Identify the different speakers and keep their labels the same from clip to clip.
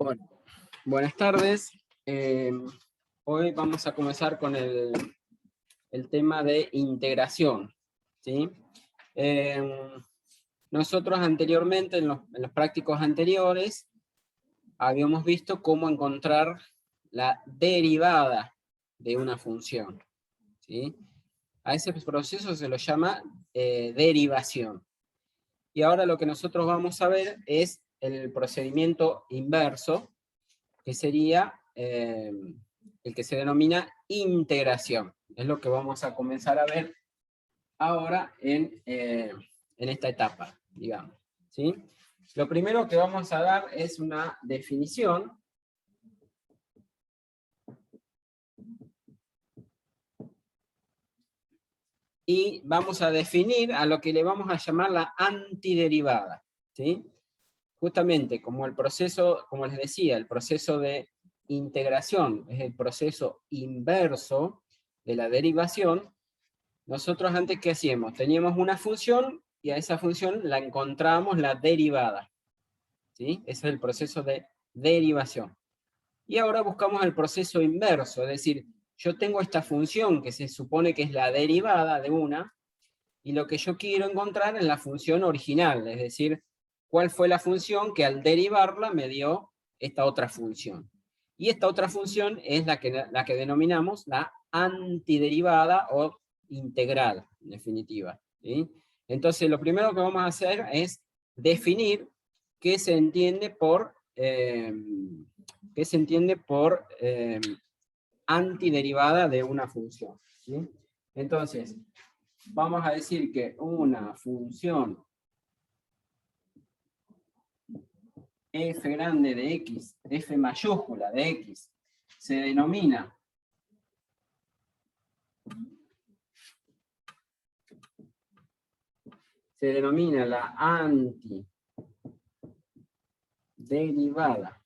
Speaker 1: Bueno, buenas tardes. Hoy vamos a comenzar con el tema de integración, ¿sí? Nosotros anteriormente, en los prácticos anteriores, habíamos visto cómo encontrar la derivada de una función, ¿sí? A ese proceso se lo llama derivación. Y ahora lo que nosotros vamos a ver es el procedimiento inverso, que sería el que se denomina integración. Es lo que vamos a comenzar a ver ahora en esta etapa, digamos, ¿sí? Lo primero que vamos a dar es una definición. Y vamos a definir a lo que le vamos a llamar la antiderivada, ¿sí? Justamente como el proceso, como les decía, el proceso de integración es el proceso inverso de la derivación. Nosotros antes, ¿qué hacíamos? Teníamos una función y a esa función la encontramos la derivada, ¿sí? Ese es el proceso de derivación. Y ahora buscamos el proceso inverso, es decir, yo tengo esta función que se supone que es la derivada de una, y lo que yo quiero encontrar es la función original, es decir, cuál fue la función que al derivarla me dio esta otra función. Y esta otra función es la que denominamos la antiderivada o integral, en definitiva, ¿sí? Entonces, lo primero que vamos a hacer es definir qué se entiende por, antiderivada de una función, ¿sí? Entonces, vamos a decir que una función f grande de x, f mayúscula de x, se denomina la antiderivada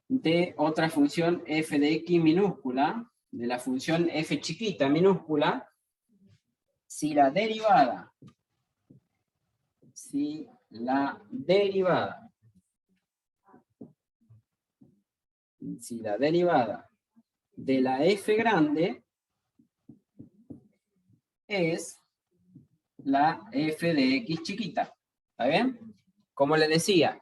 Speaker 1: de otra función f de x minúscula, de la función f chiquita minúscula, si la derivada de la f grande es la f de x chiquita. ¿Está bien? Como les decía,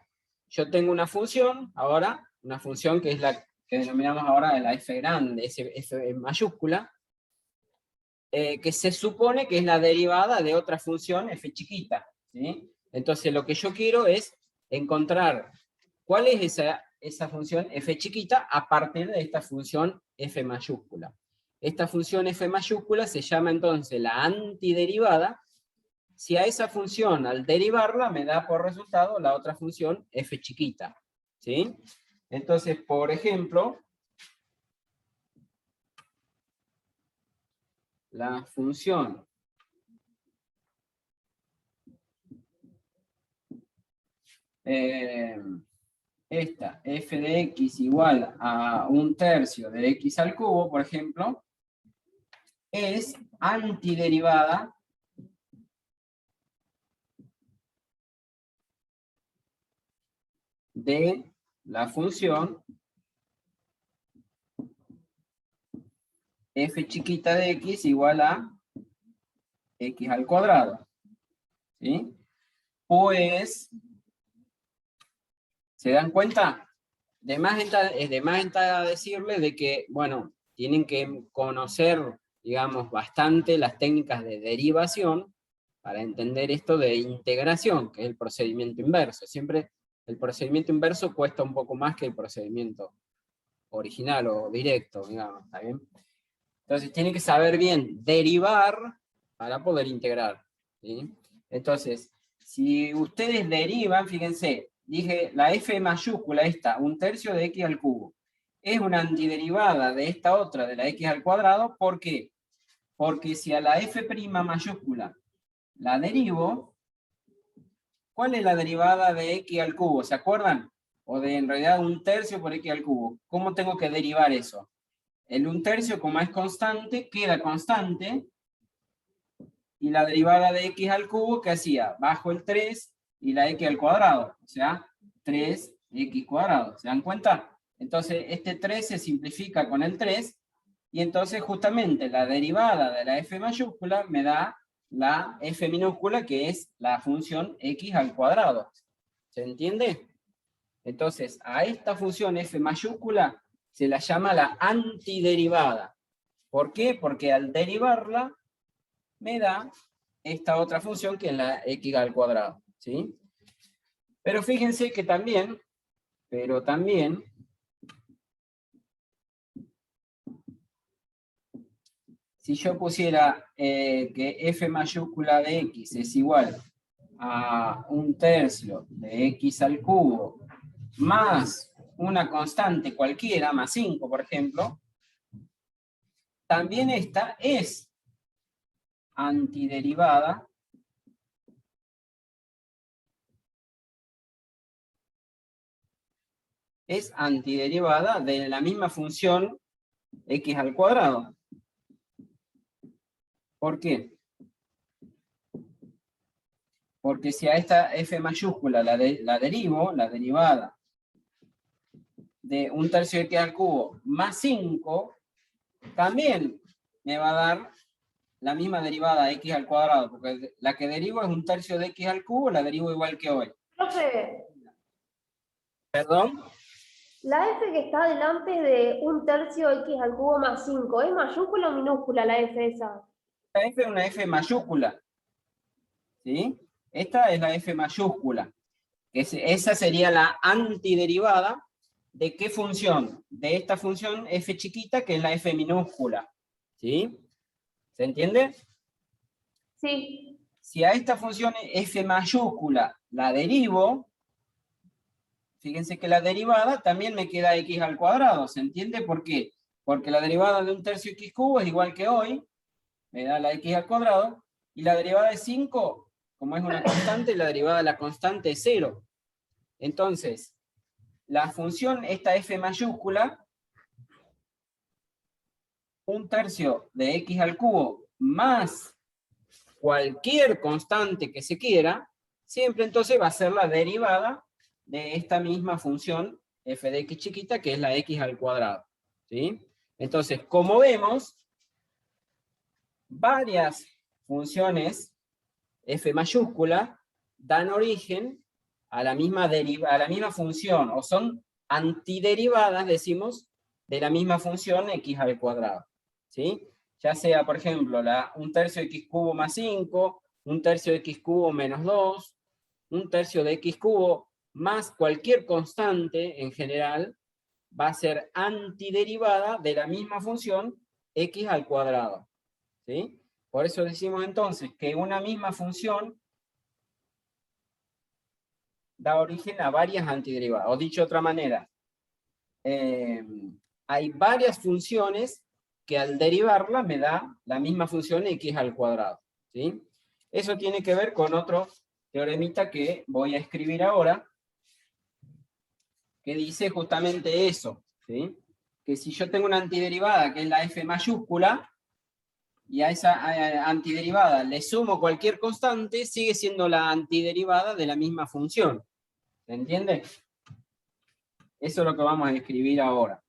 Speaker 1: yo tengo una función, ahora, una función que es la que denominamos ahora de la f grande, f mayúscula, que se supone que es la derivada de otra función f chiquita, ¿sí? Entonces lo que yo quiero es encontrar cuál es esa función f chiquita a partir de esta función f mayúscula. Esta función f mayúscula se llama entonces la antiderivada, si a esa función al derivarla me da por resultado la otra función f chiquita, ¿sí? Entonces, por ejemplo, la función esta f de x igual a 1/3 de x al cubo, por ejemplo, es antiderivada de la función f chiquita de x igual a x al cuadrado, ¿sí? Pues, ¿se dan cuenta? De más está decirles de que, bueno, tienen que conocer, digamos, bastante las técnicas de derivación para entender esto de integración, que es el procedimiento inverso. Siempre el procedimiento inverso cuesta un poco más que el procedimiento original o directo, digamos, ¿está bien? Entonces tienen que saber bien derivar para poder integrar, ¿sí? Entonces, si ustedes derivan, fíjense, dije la f mayúscula esta, 1/3 de x al cubo, es una antiderivada de esta otra, de la x al cuadrado. ¿Por qué? Porque si a la f' mayúscula la derivo, ¿cuál es la derivada de x al cubo? ¿Se acuerdan? O de en realidad 1/3 por x al cubo. ¿Cómo tengo que derivar eso? El 1/3, como es constante, queda constante, y la derivada de x al cubo, ¿qué hacía? Bajo el 3 y la x al cuadrado, o sea, 3x cuadrado, ¿se dan cuenta? Entonces, este 3 se simplifica con el 3, y entonces justamente la derivada de la f mayúscula me da la f minúscula, que es la función x al cuadrado. ¿Se entiende? Entonces, a esta función f mayúscula se la llama la antiderivada. ¿Por qué? Porque al derivarla me da esta otra función que es la x al cuadrado, ¿sí? Pero fíjense que también, si yo pusiera que f mayúscula de x es igual a 1/3 de x al cubo más una constante cualquiera, más 5, por ejemplo, también esta es antiderivada de la misma función x al cuadrado. ¿Por qué? Porque si a esta f mayúscula la derivo, la derivada de 1/3 de x al cubo más 5, también me va a dar la misma derivada de x al cuadrado, porque la que derivo es 1/3 de x al cubo, la derivo igual que hoy.
Speaker 2: Profe,
Speaker 1: ¿Perdón?
Speaker 2: la f que está delante de 1/3 x al cubo más 5, ¿es mayúscula o minúscula la f esa?
Speaker 1: La f es una f mayúscula, ¿sí? Esta es la f mayúscula. Esa sería la antiderivada de qué función, de esta función f chiquita que es la f minúscula, ¿sí? ¿Se entiende?
Speaker 2: Sí.
Speaker 1: Si a esta función f mayúscula la derivo, fíjense que la derivada también me queda x al cuadrado, ¿se entiende? ¿Por qué? Porque la derivada de 1/3 x cubo es igual que hoy, me da la x al cuadrado, y la derivada de 5, como es una constante, la derivada de la constante es 0. Entonces, la función, esta f mayúscula, 1/3 de x al cubo más cualquier constante que se quiera, siempre entonces va a ser la derivada de esta misma función f de x chiquita, que es la x al cuadrado, ¿sí? Entonces, como vemos, varias funciones f mayúscula dan origen a la misma función, o son antiderivadas, decimos, de la misma función x al cuadrado, ¿sí? Ya sea, por ejemplo, la 1/3 de x cubo más 5, 1/3 de x cubo menos 2, 1/3 de x cubo más cualquier constante en general, va a ser antiderivada de la misma función x al cuadrado, ¿sí? Por eso decimos entonces que una misma función da origen a varias antiderivadas. O dicho de otra manera, hay varias funciones que al derivarla me da la misma función x al cuadrado, ¿sí? Eso tiene que ver con otro teoremita que voy a escribir ahora, que dice justamente eso, ¿sí? Que si yo tengo una antiderivada que es la f mayúscula, y a esa antiderivada le sumo cualquier constante, sigue siendo la antiderivada de la misma función. ¿Se entiende? Eso es lo que vamos a escribir ahora.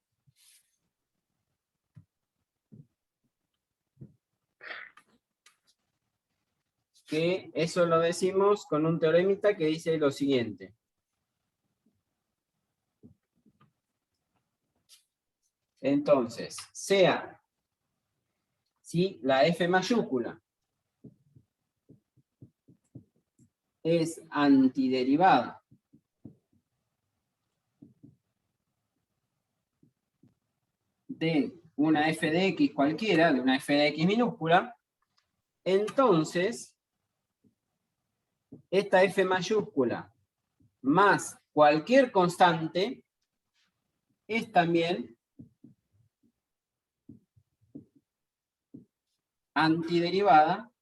Speaker 1: Que eso lo decimos con un teoremita que dice lo siguiente. Entonces, sea si la f mayúscula es antiderivada de una f de x cualquiera, de una f de x minúscula, entonces esta f mayúscula más cualquier constante es también antiderivada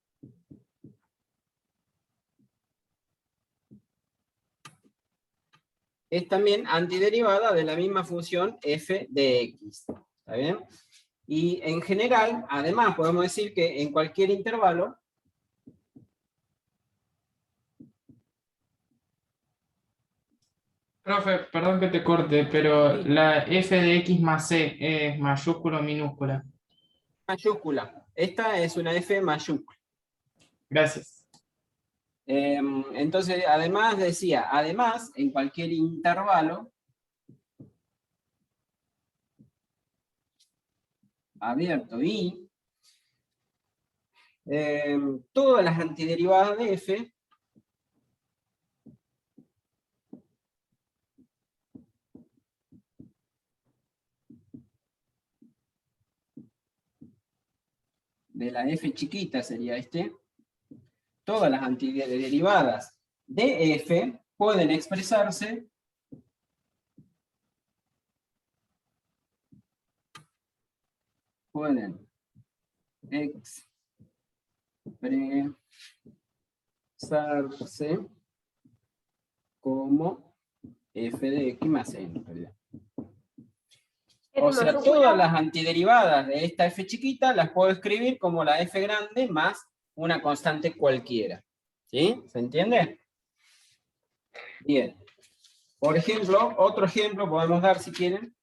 Speaker 1: de la misma función f de x. ¿Está bien? Y en general, además, podemos decir que en cualquier intervalo
Speaker 3: Profe, perdón que te corte, pero
Speaker 1: Sí,
Speaker 3: la f de x más c es mayúscula o minúscula.
Speaker 1: mayúscula. Esta es una F mayúscula.
Speaker 3: Gracias.
Speaker 1: Entonces, además decía, además, en cualquier intervalo abierto y todas las antiderivadas de F de la F chiquita sería todas las antiderivadas de F pueden expresarse como F de X más N, en realidad.
Speaker 2: F
Speaker 1: O sea,
Speaker 2: mayúscula.
Speaker 1: todas las antiderivadas de esta F chiquita las puedo escribir como la F grande más una constante cualquiera. ¿Sí? ¿Se entiende? Bien. Por ejemplo, otro ejemplo podemos dar si quieren.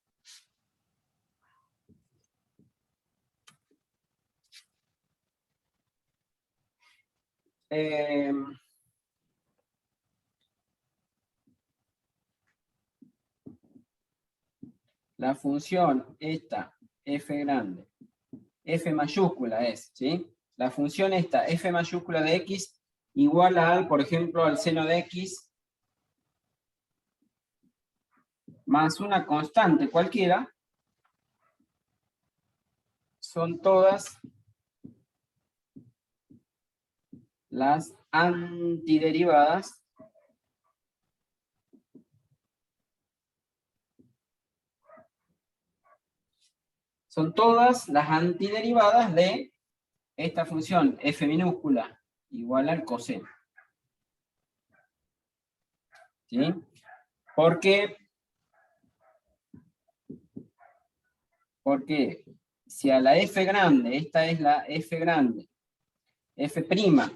Speaker 1: La función esta, F grande, F mayúscula es, ¿sí? La función esta, F mayúscula de X, igual a, por ejemplo, al seno de X, más una constante cualquiera, son todas las antiderivadas de esta función f minúscula igual al coseno. ¿Sí? Porque si a la f grande, esta es la f grande, f prima,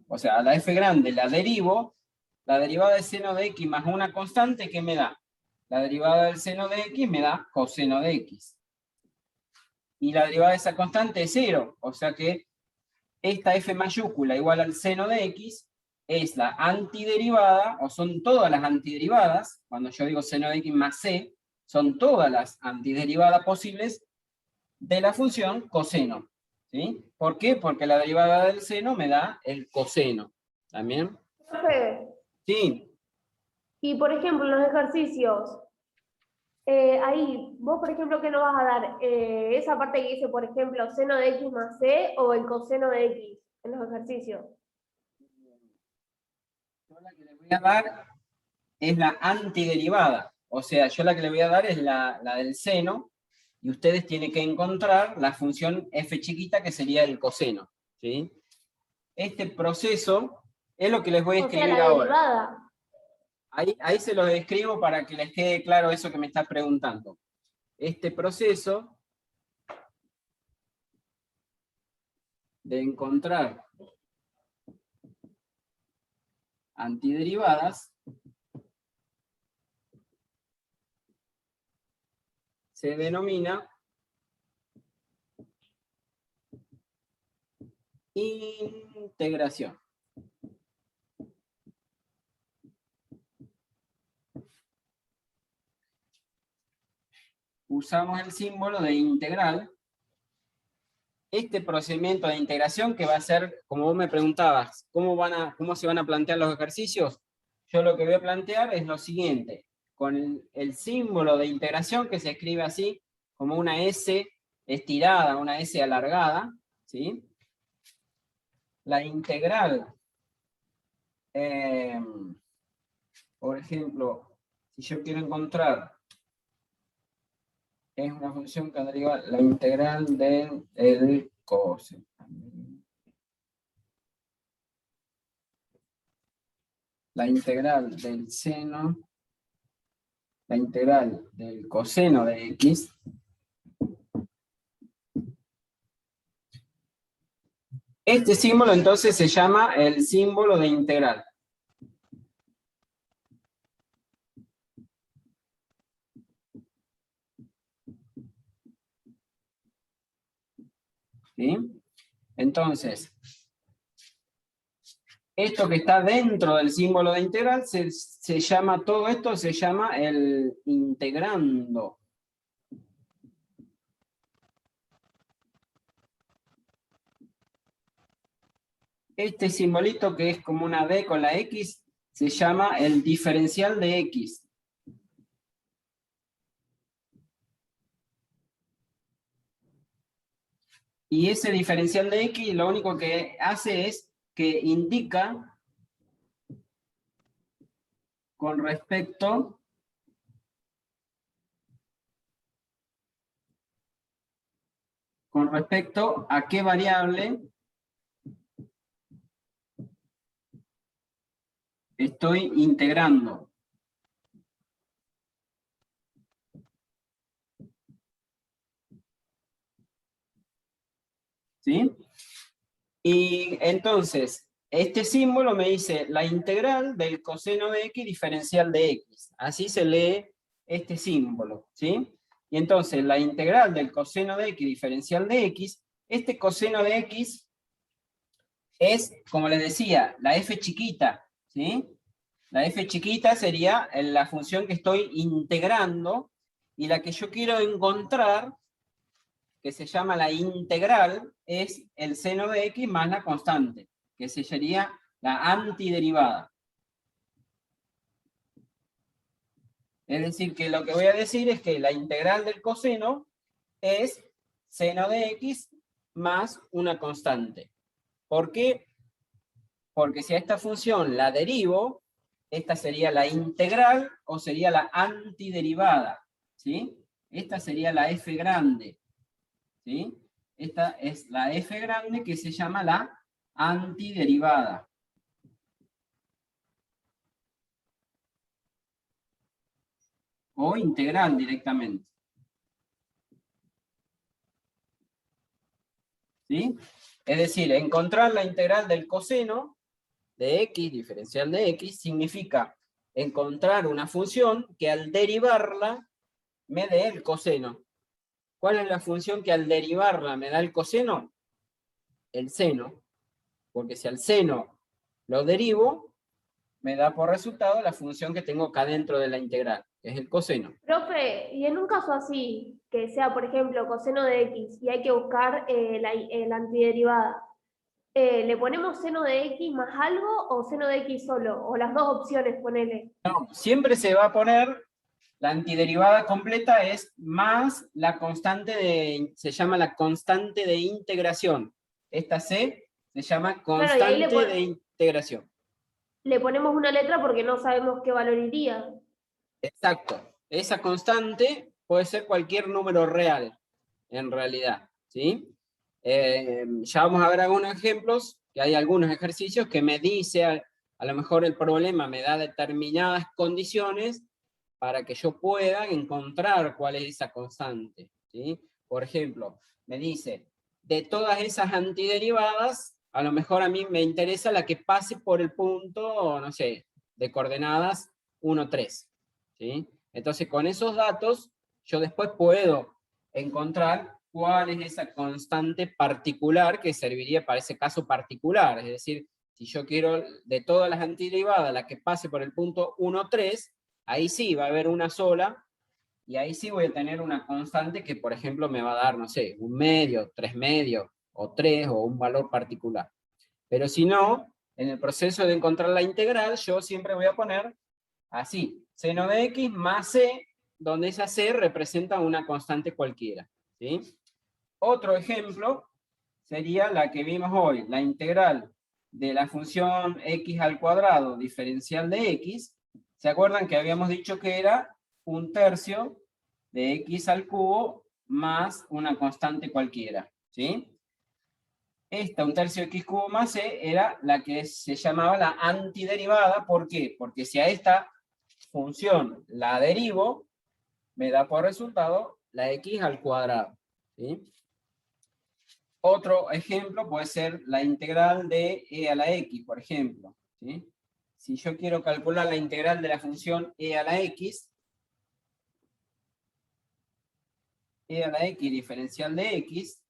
Speaker 1: o sea, a la f grande la derivo, la derivada del seno de x más una constante, ¿qué me da? La derivada del seno de x me da coseno de x. Y la derivada de esa constante es 0, o sea que esta f mayúscula igual al seno de x es la antiderivada, o son todas las antiderivadas, cuando yo digo seno de x más c, son todas las antiderivadas posibles de la función coseno. ¿Sí? ¿Por qué? Porque la derivada del seno me da el coseno. ¿También?
Speaker 2: Profe,
Speaker 1: Sí.
Speaker 2: y por ejemplo, en los ejercicios, ahí, vos por ejemplo, ¿qué nos vas a dar? Esa parte que dice, por ejemplo, seno de x más c o el coseno de x en los ejercicios.
Speaker 1: Yo la que le voy a dar es la antiderivada. O sea, yo la que le voy a dar es la del seno, y ustedes tienen que encontrar la función f chiquita, que sería el coseno. ¿Sí? Este proceso es lo que les voy a
Speaker 2: O sea,
Speaker 1: escribir
Speaker 2: la
Speaker 1: ahora.
Speaker 2: derivada.
Speaker 1: Ahí se los escribo para que les quede claro eso que me está preguntando. Este proceso de encontrar antiderivadas se denomina integración. Usamos el símbolo de integral. Este procedimiento de integración que va a ser, como vos me preguntabas, ¿cómo se van a plantear los ejercicios? Yo lo que voy a plantear es lo siguiente, con el símbolo de integración que se escribe así, como una S estirada, una S alargada, ¿sí? La integral, por ejemplo, si yo quiero encontrar, es una función que deriva la integral del coseno. La integral del seno, la integral del coseno de x, este símbolo entonces se llama el símbolo de integral. ¿sí? Entonces, esto que está dentro del símbolo de integral se llama, todo esto se llama el integrando. Este simbolito que es como una D con la X se llama el diferencial de X. Y ese diferencial de X lo único que hace es que indica con respecto a qué variable estoy integrando. ¿Sí? Y entonces, este símbolo me dice la integral del coseno de x diferencial de x. Así se lee este símbolo, ¿sí? Y entonces, la integral del coseno de x diferencial de x, este coseno de x es, como les decía, la f chiquita, ¿sí? La f chiquita sería la función que estoy integrando, y la que yo quiero encontrar, que se llama la integral, es el seno de x más la constante, que sería la antiderivada. Es decir, que lo que voy a decir es que la integral del coseno es seno de x más una constante. ¿Por qué? Porque si a esta función la derivo, esta sería la integral o sería la antiderivada, ¿sí? Esta sería la f grande, ¿sí? Esta es la f grande que se llama la antiderivada. O integral directamente. ¿Sí? Es decir, encontrar la integral del coseno de x, diferencial de x, significa encontrar una función que al derivarla me dé el coseno. ¿Cuál es la función que al derivarla me da el coseno? El seno. Porque si al seno lo derivo, me da por resultado la función que tengo acá dentro de la integral, que es el coseno.
Speaker 2: Profe, y en un caso así, que sea, por ejemplo, coseno de x, y hay que buscar la antiderivada, ¿le ponemos seno de x más algo o seno de x solo? O las dos opciones, ponele.
Speaker 1: No, siempre se va a poner la antiderivada completa es más la constante se llama la constante de integración. Esta C se llama
Speaker 2: Claro, y ahí
Speaker 1: constante de integración.
Speaker 2: le ponemos una letra porque no sabemos qué valor iría.
Speaker 1: Exacto. Esa constante puede ser cualquier número real, en realidad, ¿sí? Ya vamos a ver algunos ejemplos, que hay algunos ejercicios que me dice, a lo mejor el problema me da determinadas condiciones para que yo pueda encontrar cuál es esa constante, ¿sí? Por ejemplo, me dice, de todas esas antiderivadas, a lo mejor a mí me interesa la que pase por el punto, no sé, de coordenadas 1, 3, ¿sí? Entonces, con esos datos, yo después puedo encontrar cuál es esa constante particular que serviría para ese caso particular. Es decir, si yo quiero de todas las antiderivadas la que pase por el punto 1, 3, ahí sí va a haber una sola, y ahí sí voy a tener una constante que, por ejemplo, me va a dar, no sé, 1 medio, 3 medios, o 3, o un valor particular. Pero si no, en el proceso de encontrar la integral, yo siempre voy a poner así, seno de x más c, donde esa c representa una constante cualquiera, ¿sí? Otro ejemplo sería la que vimos hoy, la integral de la función x al cuadrado diferencial de x. ¿Se acuerdan que habíamos dicho que era 1/3 de x al cubo más una constante cualquiera? ¿Sí? Esta 1/3 de x cubo más c era la que se llamaba la antiderivada. ¿Por qué? Porque si a esta función la derivo, me da por resultado la x al cuadrado. ¿Sí? Otro ejemplo puede ser la integral de e a la x, por ejemplo, ¿sí? Si yo quiero calcular la integral de la función e a la x diferencial de x,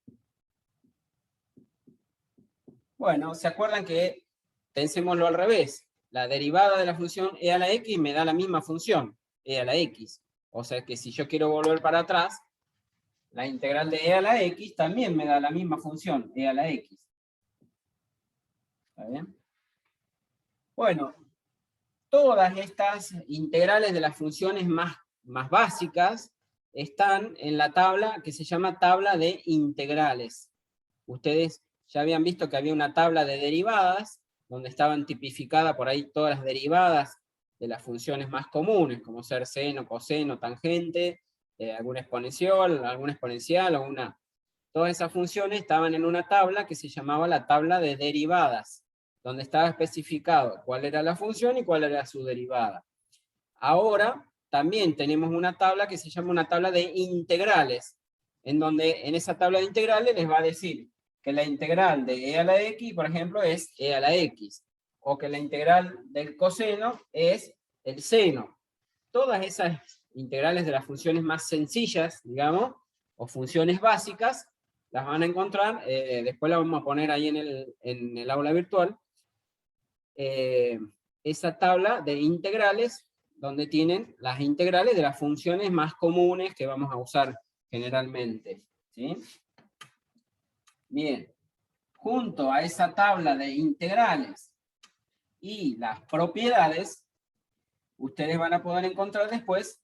Speaker 1: Bueno, ¿se acuerdan que pensémoslo al revés? La derivada de la función e a la x me da la misma función, e a la x. O sea que si yo quiero volver para atrás, la integral de e a la x también me da la misma función, e a la x. ¿Está bien? Bueno, todas estas integrales de las funciones más básicas están en la tabla que se llama tabla de integrales. Ustedes ya habían visto que había una tabla de derivadas, donde estaban tipificadas por ahí todas las derivadas de las funciones más comunes, como ser seno, coseno, tangente, alguna exponencial, todas esas funciones estaban en una tabla que se llamaba la tabla de derivadas, donde estaba especificado cuál era la función y cuál era su derivada. Ahora también tenemos una tabla que se llama una tabla de integrales, en donde en esa tabla de integrales les va a decir que la integral de e a la x, por ejemplo, es e a la x, o que la integral del coseno es el seno. Todas esas integrales de las funciones más sencillas, digamos, o funciones básicas, las van a encontrar, después las vamos a poner ahí en el aula virtual, esa tabla de integrales, donde tienen las integrales de las funciones más comunes que vamos a usar generalmente, ¿sí? Bien, junto a esa tabla de integrales y las propiedades, ustedes van a poder encontrar después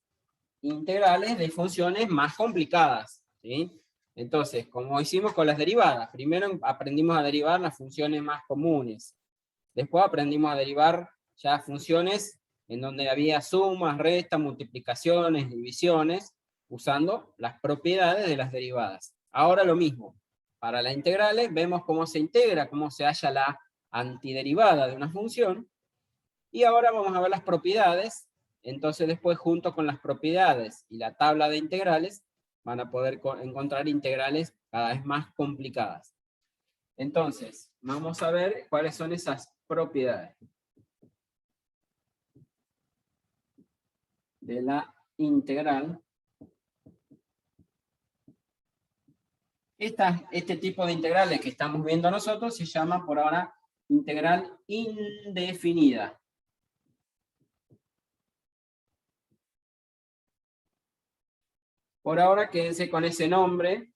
Speaker 1: integrales de funciones más complicadas, ¿sí? Entonces, como hicimos con las derivadas, primero aprendimos a derivar las funciones más comunes, después aprendimos a derivar ya funciones en donde había sumas, restas, multiplicaciones, divisiones, usando las propiedades de las derivadas. Ahora lo mismo, para las integrales vemos cómo se integra, cómo se halla la antiderivada de una función, y ahora vamos a ver las propiedades. Entonces después, junto con las propiedades y la tabla de integrales, van a poder encontrar integrales cada vez más complicadas. Entonces, vamos a ver cuáles son esas propiedades de la integral. Este tipo de integrales que estamos viendo nosotros se llama por ahora integral indefinida. Por ahora quédense con ese nombre.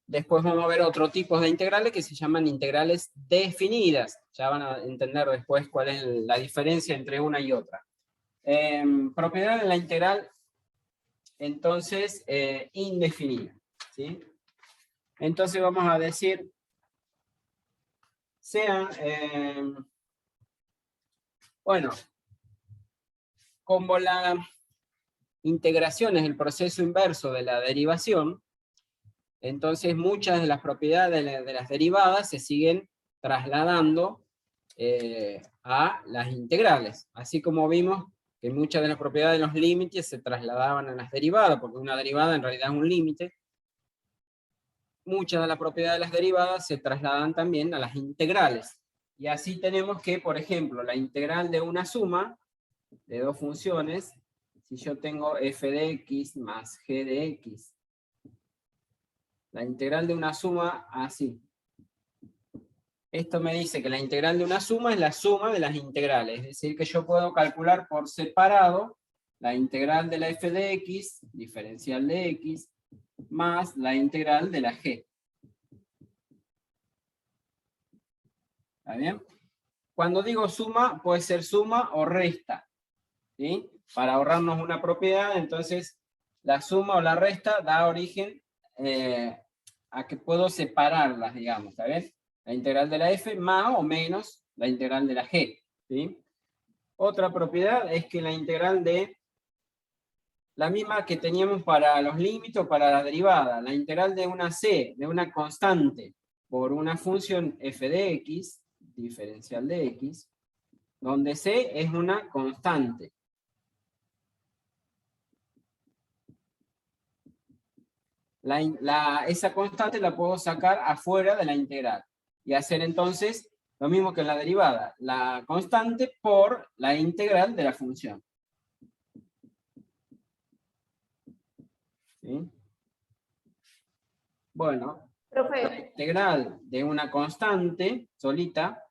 Speaker 1: Después vamos a ver otro tipo de integrales que se llaman integrales definidas. Ya van a entender después cuál es la diferencia entre una y otra. Propiedad de la integral, entonces, indefinida, ¿sí? Entonces vamos a decir, bueno, como la integración es el proceso inverso de la derivación, entonces muchas de las propiedades de las derivadas se siguen trasladando a las integrales, así como vimos que muchas de las propiedades de los límites se trasladaban a las derivadas, porque una derivada en realidad es un límite. Muchas de las propiedades de las derivadas se trasladan también a las integrales. Y así tenemos que, por ejemplo, la integral de una suma de dos funciones, si yo tengo f de x más g de x, la integral de una suma así. Esto me dice que la integral de una suma es la suma de las integrales, es decir, que yo puedo calcular por separado la integral de la f de x, diferencial de x, más la integral de la g. ¿Está bien? Cuando digo suma, puede ser suma o resta, ¿sí? Para ahorrarnos una propiedad, entonces la suma o la resta da origen a que puedo separarlas, digamos, ¿está bien? La integral de la f más o menos la integral de la g, ¿sí? Otra propiedad es que la integral de la misma que teníamos para los límites o para la derivada, la integral de una c, de una constante, por una función f de x, diferencial de x, donde c es una constante. Esa constante la puedo sacar afuera de la integral y hacer entonces lo mismo que en la derivada, la constante por la integral de la función. ¿Sí? Bueno, la
Speaker 2: Profe,
Speaker 1: integral de una constante solita,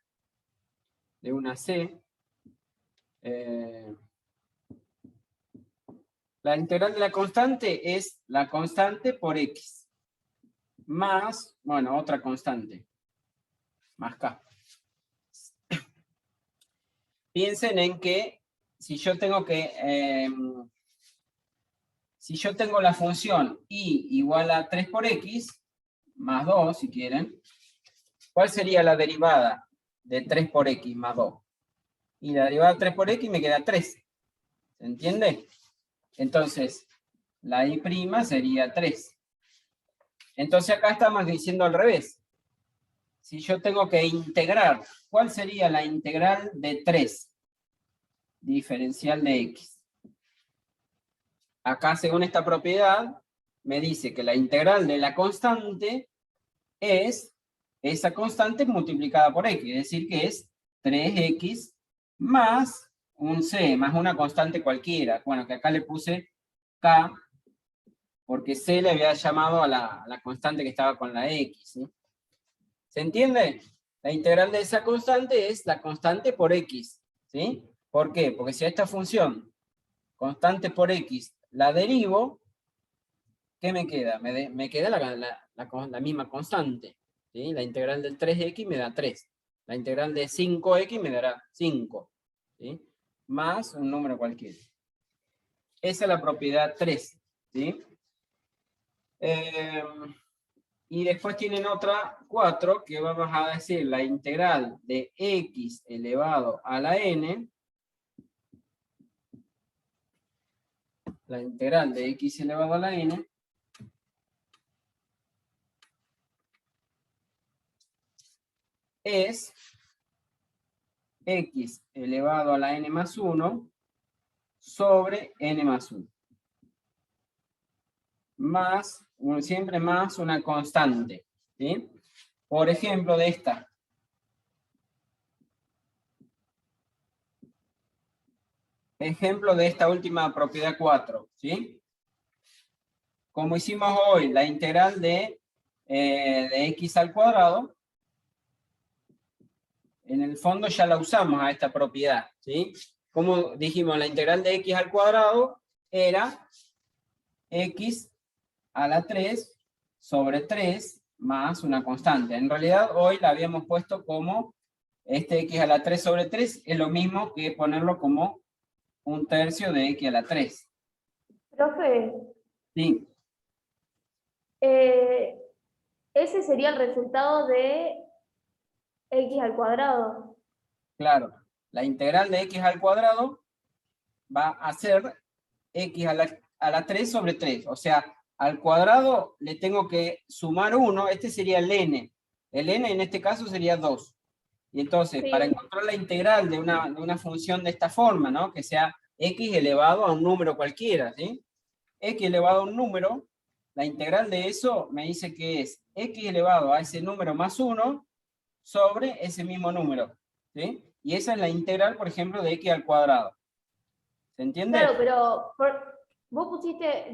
Speaker 1: de una C, la integral de la constante es la constante por X, más, bueno, otra constante, más K. Piensen en que si yo tengo la función y igual a 3 por X, más 2 si quieren, ¿cuál sería la derivada de 3 por X más 2? Y la derivada de 3 por X me queda 3. ¿Se entiende? Entonces, la I' sería 3. Entonces acá estamos diciendo al revés. Si yo tengo que integrar, ¿cuál sería la integral de 3? Diferencial de X. Acá, según esta propiedad, me dice que la integral de la constante es esa constante multiplicada por X, es decir, que es 3X más un C, más una constante cualquiera. Bueno, que acá le puse K, porque C le había llamado a la constante que estaba con la X, ¿sí? ¿Se entiende? La integral de esa constante es la constante por X, ¿sí? ¿Por qué? Porque si a esta función, constante por X, la derivo, ¿qué me queda? Me queda la misma constante, ¿sí? La integral del 3X me da 3. La integral de 5X me dará 5, ¿sí? Más un número cualquiera. Esa es la propiedad 3, ¿sí? Y después tienen otra 4, que vamos a decir la integral de X elevado a la N. La integral de X elevado a la N es X elevado a la N más 1 sobre N más 1. Más, siempre más una constante, ¿sí? Por ejemplo, de esta. Ejemplo de esta última propiedad 4, ¿sí? Como hicimos hoy, la integral de X al cuadrado, en el fondo ya la usamos a esta propiedad, ¿sí? Como dijimos, la integral de X al cuadrado era X a la 3 sobre 3 más una constante. En realidad hoy la habíamos puesto como este X a la 3 sobre 3 es lo mismo que ponerlo como un tercio de X a la 3.
Speaker 2: profe,
Speaker 1: Sí,
Speaker 2: ese sería el resultado de X al cuadrado.
Speaker 1: claro. La integral de X al cuadrado va a ser X a la 3 sobre 3. O sea, al cuadrado le tengo que sumar 1. Este sería el n. El n en este caso sería 2. Y entonces,
Speaker 2: Sí.
Speaker 1: para encontrar la integral de una función de esta forma, ¿no? Que sea x elevado a un número cualquiera, ¿sí? X elevado a un número, la integral de eso me dice que es x elevado a ese número más 1 sobre ese mismo número, ¿sí? Y esa es la integral, por ejemplo, de x al cuadrado. ¿Se entiende?
Speaker 2: Claro, pero vos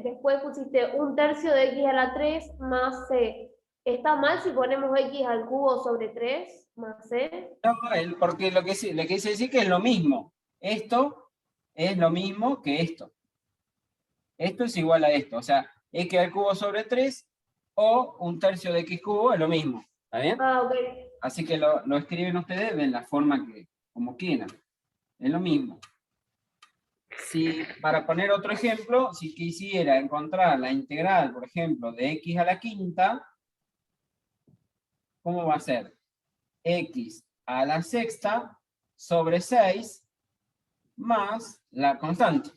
Speaker 2: después pusiste un tercio de X a la 3 más C. ¿Está mal si ponemos X al cubo sobre 3 más C?
Speaker 1: No, porque lo que quise decir que es lo mismo. Esto es lo mismo que esto. Esto es igual a esto. O sea, x al cubo sobre 3 o un tercio de x cubo es lo mismo. ¿Está bien?
Speaker 2: Ah, ok.
Speaker 1: Así que lo escriben ustedes de la forma que, como quieran. Es lo mismo. Si, para poner otro ejemplo, si quisiera encontrar la integral, por ejemplo, de x a la quinta, ¿cómo va a ser? X a la sexta sobre 6 más la constante.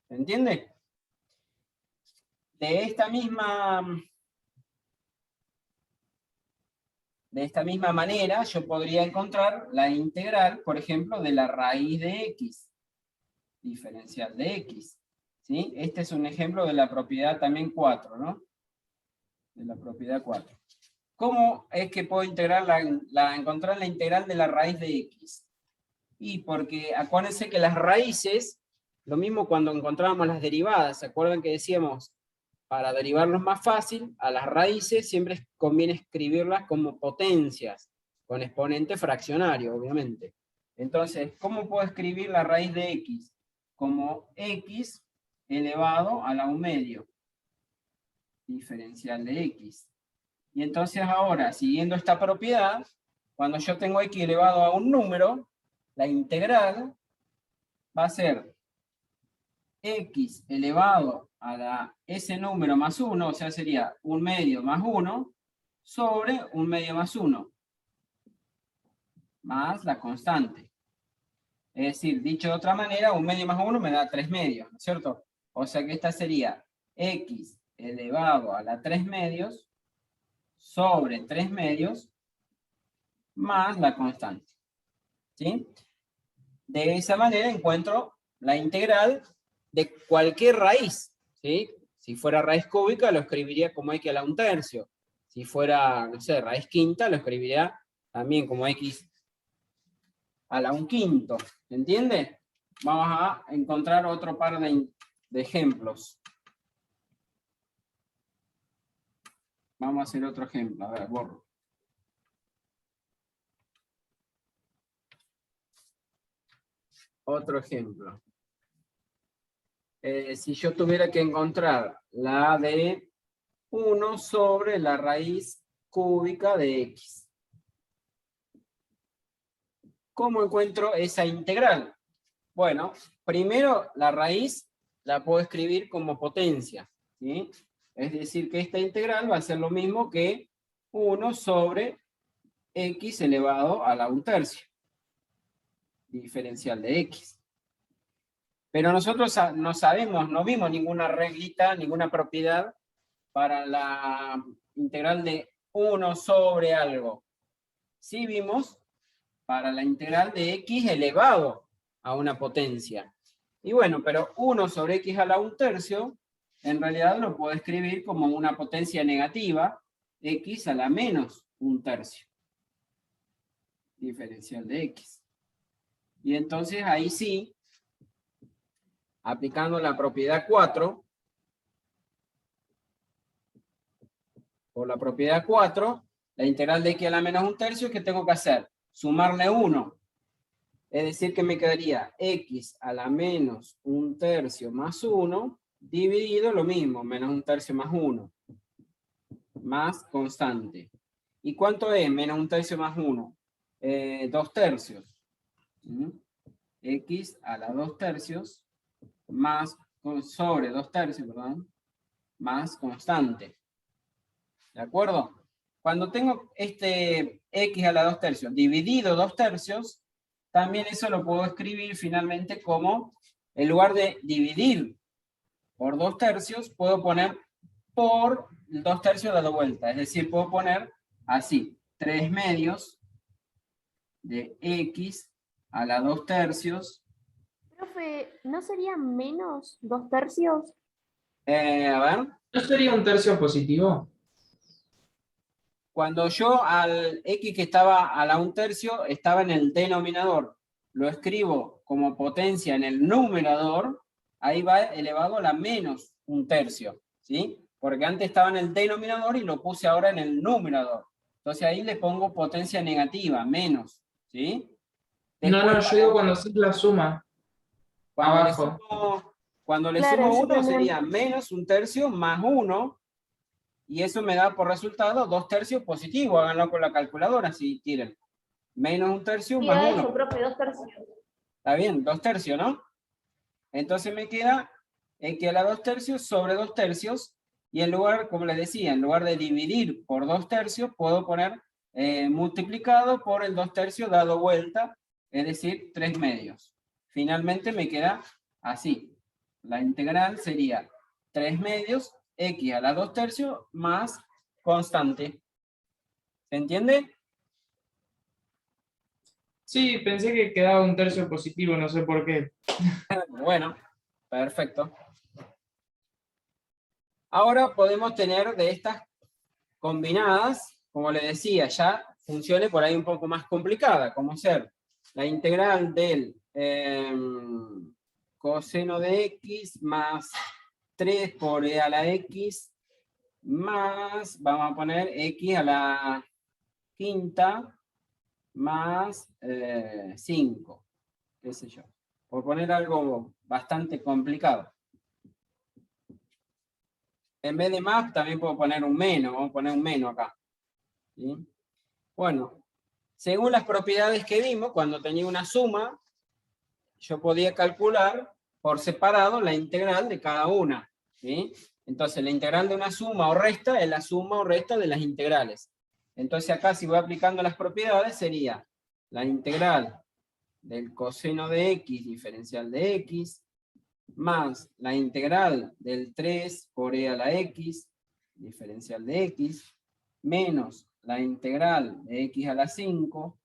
Speaker 1: ¿Se entiende? De esta misma manera, yo podría encontrar la integral, por ejemplo, de la raíz de x, diferencial de x. ¿Sí? Este es un ejemplo de la propiedad también 4, ¿no? De la propiedad 4. ¿Cómo es que puedo encontrar la integral de la raíz de x? Y porque acuérdense que las raíces, lo mismo cuando encontrábamos las derivadas, ¿se acuerdan que decíamos para derivarlos más fácil, a las raíces siempre conviene escribirlas como potencias, con exponente fraccionario, obviamente. Entonces, ¿cómo puedo escribir la raíz de x? Como x elevado a la 1/2, diferencial de x. Y entonces ahora, siguiendo esta propiedad, cuando yo tengo x elevado a un número, la integral va a ser x elevado a ese número más 1, o sea, sería 1/2 más 1, sobre 1/2 más 1, más la constante. Es decir, dicho de otra manera, 1/2 más 1 me da 3/2, ¿no es cierto? O sea que esta sería x elevado a la 3/2 sobre 3/2 más la constante. ¿Sí? De esa manera encuentro la integral de cualquier raíz. ¿Sí? Si fuera raíz cúbica lo escribiría como x a la 1/3. Si fuera, no sé, raíz quinta lo escribiría también como x a la 1/5. ¿Entiende? Vamos a encontrar otro par de ejemplos. Vamos a hacer otro ejemplo. A ver, borro. Otro ejemplo. Si yo tuviera que encontrar la de 1 sobre la raíz cúbica de x. ¿Cómo encuentro esa integral? Bueno, primero la raíz la puedo escribir como potencia, ¿sí? Es decir, que esta integral va a ser lo mismo que 1 sobre x elevado a la 1/3. Diferencial de x. Pero nosotros no sabemos, no vimos ninguna reglita, ninguna propiedad para la integral de 1 sobre algo. Sí vimos para la integral de x elevado a una potencia. Y bueno, pero 1 sobre x a la 1/3, en realidad lo puedo escribir como una potencia negativa, x a la menos 1/3. Diferencial de x. Y entonces ahí sí, aplicando la propiedad 4, por la propiedad 4, la integral de x a la menos 1/3, ¿qué tengo que hacer? Sumarle 1. Es decir, que me quedaría x a la menos 1/3 más 1, dividido lo mismo, menos 1/3 más 1, más constante. ¿Y cuánto es menos 1/3 más 1? 2/3. X a la 2/3 más, sobre 2/3, perdón, más constante. ¿De acuerdo? Cuando tengo este x a la 2/3 dividido 2/3, también eso lo puedo escribir finalmente como, en lugar de dividir por 2/3, puedo poner por 2/3 dado vuelta. Es decir, puedo poner así, 3/2 de x a la 2/3.
Speaker 2: Profe, ¿no sería menos 2/3?
Speaker 1: A ver.
Speaker 3: ¿No sería 1/3 positivo?
Speaker 1: Cuando yo al x que estaba a la 1/3 estaba en el denominador, lo escribo como potencia en el numerador, ahí va elevado a la menos 1/3, ¿sí? Porque antes estaba en el denominador y lo puse ahora en el numerador. Entonces ahí le pongo potencia negativa, menos, ¿sí? Después,
Speaker 3: No, yo digo cuando haces la suma.
Speaker 1: Cuando le
Speaker 2: Claro,
Speaker 1: sumo
Speaker 2: yo
Speaker 1: 1
Speaker 2: también.
Speaker 1: sería menos 1/3 más 1, y eso me da por resultado 2/3 positivo. Háganlo con la calculadora si quieren. Menos 1/3 más
Speaker 2: Queda
Speaker 1: 1.
Speaker 2: eso, profe, 2/3.
Speaker 1: Está bien, 2/3, ¿no? Entonces me queda x a la 2/3 sobre 2/3. Y en lugar, como les decía, en lugar de dividir por 2/3, puedo poner multiplicado por el 2/3 dado vuelta, es decir, 3/2. Finalmente me queda así. La integral sería 3/2 x a la 2/3 más constante. ¿Se entiende?
Speaker 3: Sí, pensé que quedaba 1/3 positivo, no sé por qué.
Speaker 1: Bueno, perfecto. Ahora podemos tener de estas combinadas, como le decía, ya funciones por ahí un poco más complicada, como ser la integral del coseno de x más 3 por e a la x más, vamos a poner x a la quinta más 5, qué sé yo. Por poner algo bastante complicado. En vez de más, también puedo poner un menos, vamos a poner un menos acá. ¿Sí? Bueno, según las propiedades que vimos, cuando tenía una suma, yo podía calcular por separado la integral de cada una. ¿Sí? Entonces, la integral de una suma o resta es la suma o resta de las integrales. Entonces, acá si voy aplicando las propiedades, sería la integral del coseno de x diferencial de x, más la integral del 3 por e a la x diferencial de x, menos la integral de x a la 5,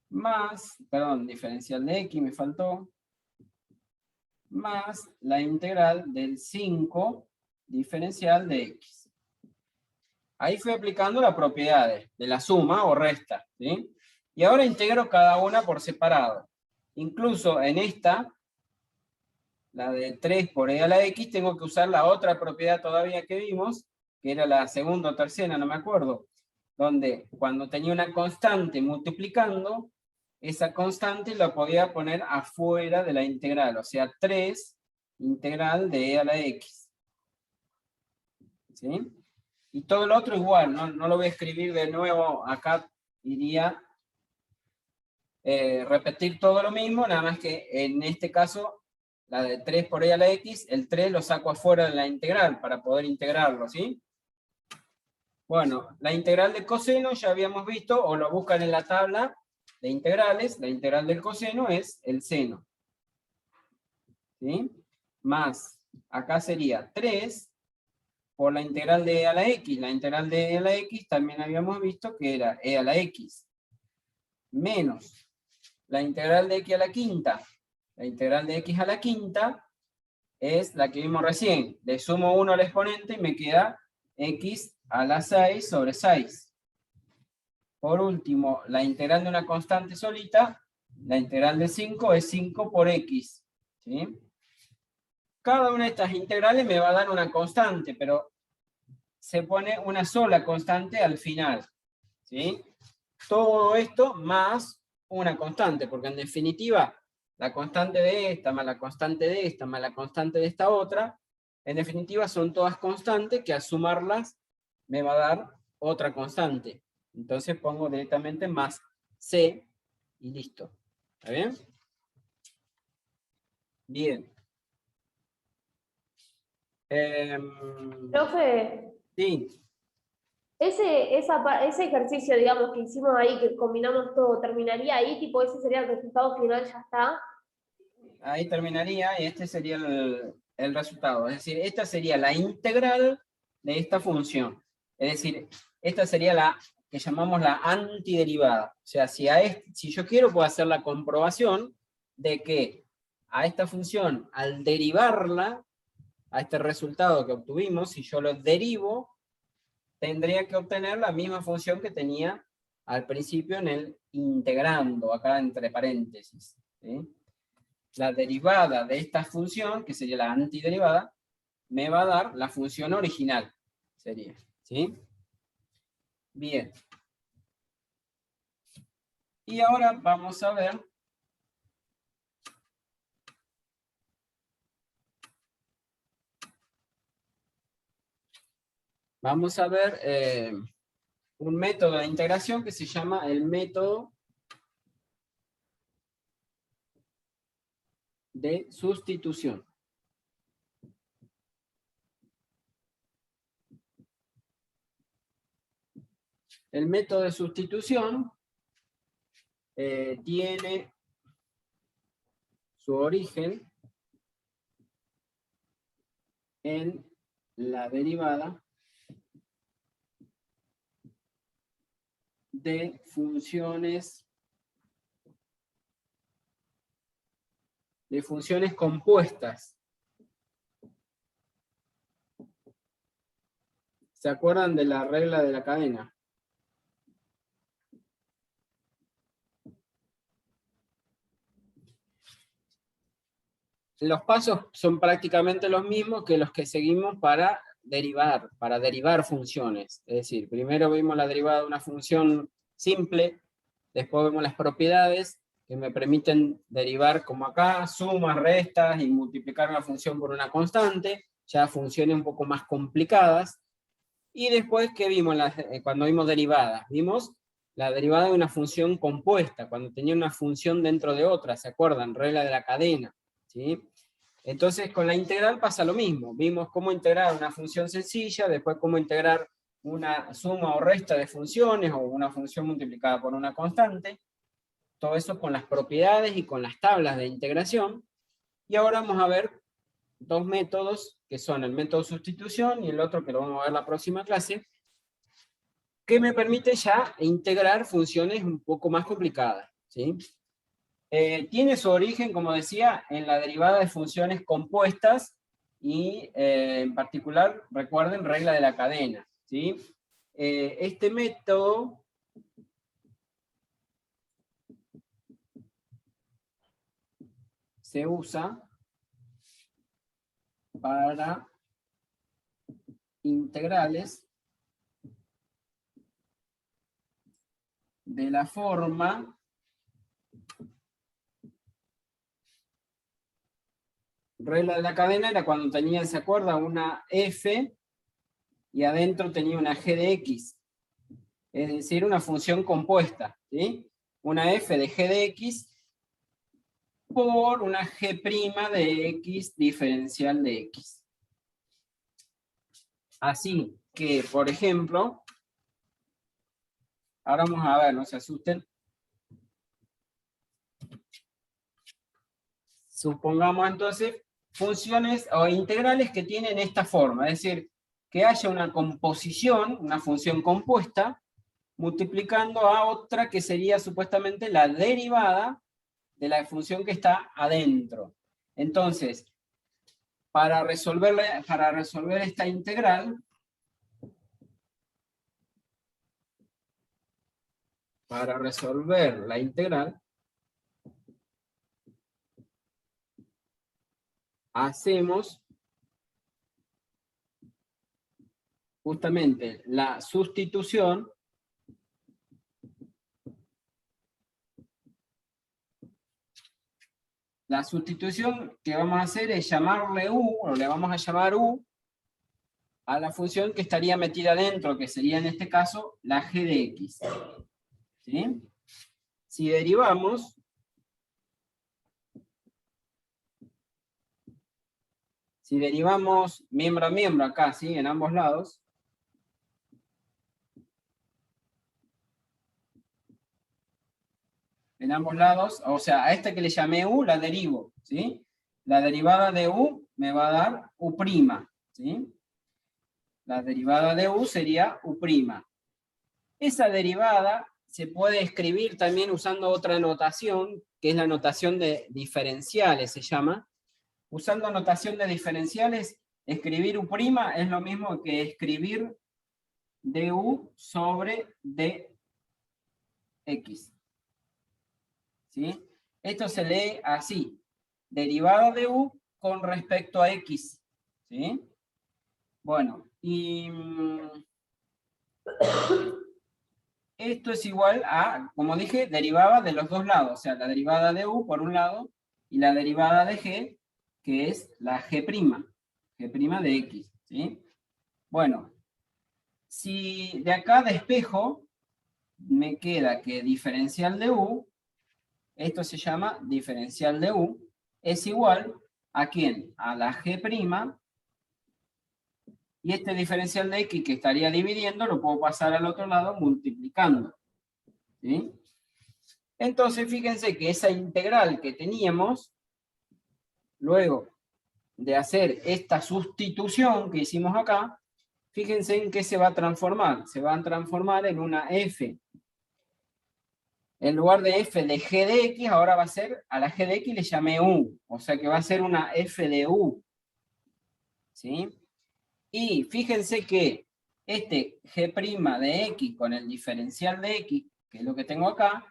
Speaker 1: más, perdón, diferencial de x me faltó, más la integral del 5 diferencial de x. Ahí fui aplicando las propiedades de la suma o resta, ¿sí? Y ahora integro cada una por separado. Incluso en esta, la de 3 por e a la x, tengo que usar la otra propiedad todavía que vimos, que era la segunda o tercera, no me acuerdo, donde cuando tenía una constante multiplicando, esa constante la podía poner afuera de la integral, o sea, 3 integral de e a la x. ¿Sí? Y todo lo otro igual, no lo voy a escribir de nuevo, acá iría repetir todo lo mismo, nada más que en este caso, la de 3 por e a la x, el 3 lo saco afuera de la integral para poder integrarlo, ¿sí? Bueno, la integral del coseno ya habíamos visto, o lo buscan en la tabla de integrales, la integral del coseno es el seno. ¿Sí? Más, acá sería 3 por la integral de e a la x. La integral de e a la x también habíamos visto que era e a la x. Menos la integral de x a la quinta. La integral de x a la quinta es la que vimos recién. Le sumo 1 al exponente y me queda x a la 6 sobre 6. Por último, la integral de una constante solita, la integral de 5 es 5 por x. ¿Sí? Cada una de estas integrales me va a dar una constante, pero se pone una sola constante al final. ¿Sí? Todo esto más una constante, porque en definitiva, la constante de esta, más la constante de esta, más la constante de esta otra, en definitiva son todas constantes que al sumarlas me va a dar otra constante. Entonces pongo directamente más c y listo. ¿Está bien? Bien.
Speaker 2: Profe,
Speaker 1: Sí,
Speaker 2: ese ejercicio, digamos, que hicimos ahí, que combinamos todo, ¿terminaría ahí? Tipo, ese sería el resultado final, ya está.
Speaker 1: ahí terminaría y este sería el resultado. Es decir, esta sería la integral de esta función. Es decir, esta sería la que llamamos la antiderivada. O sea, si yo quiero, puedo hacer la comprobación de que a esta función, al derivarla, a este resultado que obtuvimos, si yo lo derivo, tendría que obtener la misma función que tenía al principio en el integrando, acá entre paréntesis. ¿Sí? La derivada de esta función, que sería la antiderivada, me va a dar la función original. Sería. ¿Sí? Bien. Y ahora vamos a ver un método de integración que se llama el método de sustitución. El método de sustitución tiene su origen en la derivada de funciones compuestas. ¿Se acuerdan de la regla de la cadena? los pasos son prácticamente los mismos que los que seguimos para derivar funciones. Es decir, primero vimos la derivada de una función simple, después vemos las propiedades que me permiten derivar, como acá, sumas, restas y multiplicar una función por una constante, ya funciones un poco más complicadas. Y después, ¿qué vimos cuando vimos derivadas? Vimos la derivada de una función compuesta, cuando tenía una función dentro de otra, ¿se acuerdan? Regla de la cadena, ¿sí? Entonces, con la integral pasa lo mismo. Vimos cómo integrar una función sencilla, después cómo integrar una suma o resta de funciones, o una función multiplicada por una constante. Todo eso con las propiedades y con las tablas de integración. Y ahora vamos a ver dos métodos, que son el método sustitución y el otro que lo vamos a ver en la próxima clase, que me permite ya integrar funciones un poco más complicadas, ¿sí? Tiene su origen, como decía, en la derivada de funciones compuestas y en particular, recuerden, regla de la cadena, ¿sí? Este método se usa para integrales de la forma regla de la cadena era cuando tenía, ¿se acuerda? Una f y adentro tenía una g de x, es decir, una función compuesta, ¿sí? Una f de g de x por una g' de x diferencial de x. Así que, por ejemplo, ahora vamos a ver, no se asusten. Supongamos entonces funciones o integrales que tienen esta forma, es decir, que haya una composición, una función compuesta, multiplicando a otra que sería supuestamente la derivada de la función que está adentro. Entonces, para resolver esta integral, hacemos justamente la sustitución que vamos a hacer es llamarle u, o le vamos a llamar u, a la función que estaría metida dentro, que sería en este caso la g de x. ¿Sí? Si derivamos, miembro a miembro acá, ¿sí? En ambos lados, o sea, a esta que le llamé u, la derivo, ¿sí? La derivada de u me va a dar u', ¿sí? La derivada de u sería u'. Esa derivada se puede escribir también usando otra notación, que es la notación de diferenciales, se llama. Usando notación de diferenciales, escribir u' es lo mismo que escribir du sobre dx. ¿Sí? Esto se lee así, derivada de u con respecto a x. ¿Sí? Bueno, y esto es igual a, como dije, derivada de los dos lados, o sea, la derivada de u por un lado y la derivada de g, que es la g' de x. ¿Sí? Bueno, si de acá despejo, me queda que diferencial de u, esto se llama diferencial de u, es igual a ¿quién? A la g', y este diferencial de x que estaría dividiendo lo puedo pasar al otro lado multiplicando. ¿Sí? Entonces fíjense que esa integral que teníamos, luego de hacer esta sustitución que hicimos acá, fíjense en qué se va a transformar. Se va a transformar en una f. En lugar de f de g de x, ahora va a ser, a la g de x le llamé u, o sea que va a ser una f de u. ¿Sí? Y fíjense que este g' de x con el diferencial de x, que es lo que tengo acá,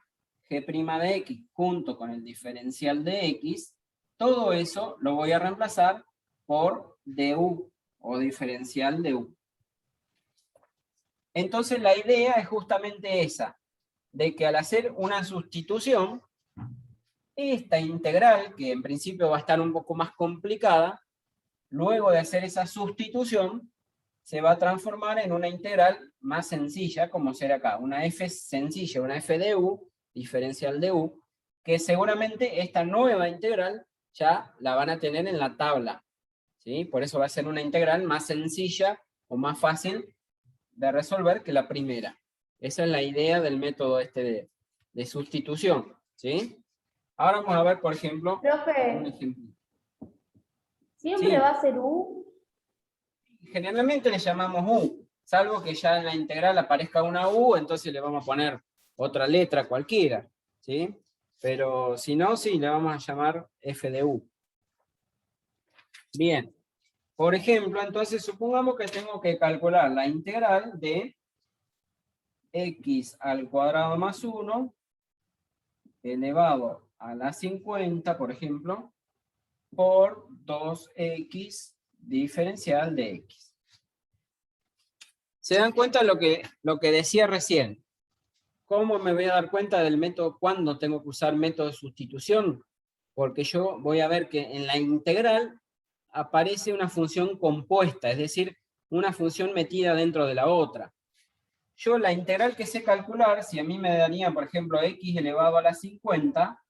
Speaker 1: g' de x junto con el diferencial de x, todo eso lo voy a reemplazar por du, o diferencial de u. Entonces la idea es justamente esa, de que al hacer una sustitución, esta integral, que en principio va a estar un poco más complicada, luego de hacer esa sustitución, se va a transformar en una integral más sencilla, como será acá, una f sencilla, una f de u, diferencial de u, que seguramente esta nueva integral ya la van a tener en la tabla, ¿sí? Por eso va a ser una integral más sencilla o más fácil de resolver que la primera. Esa es la idea del método este de sustitución, ¿sí? Ahora vamos a ver, por ejemplo, un
Speaker 2: Profe,
Speaker 1: ejemplo.
Speaker 2: ¿siempre
Speaker 1: Sí.
Speaker 2: va a ser U?
Speaker 1: Generalmente le llamamos u, salvo que ya en la integral aparezca una u, entonces le vamos a poner otra letra cualquiera, ¿sí? Pero si no, sí, le vamos a llamar f de u. Bien, por ejemplo, entonces supongamos que tengo que calcular la integral de x al cuadrado más 1 elevado a la 50, por ejemplo, por 2x diferencial de x. ¿Se dan cuenta lo que decía recién? ¿Cómo me voy a dar cuenta del método, cuándo tengo que usar método de sustitución? Porque yo voy a ver que en la integral aparece una función compuesta, es decir, una función metida dentro de la otra. Yo la integral que sé calcular, si a mí me daría, por ejemplo, x elevado a la 50,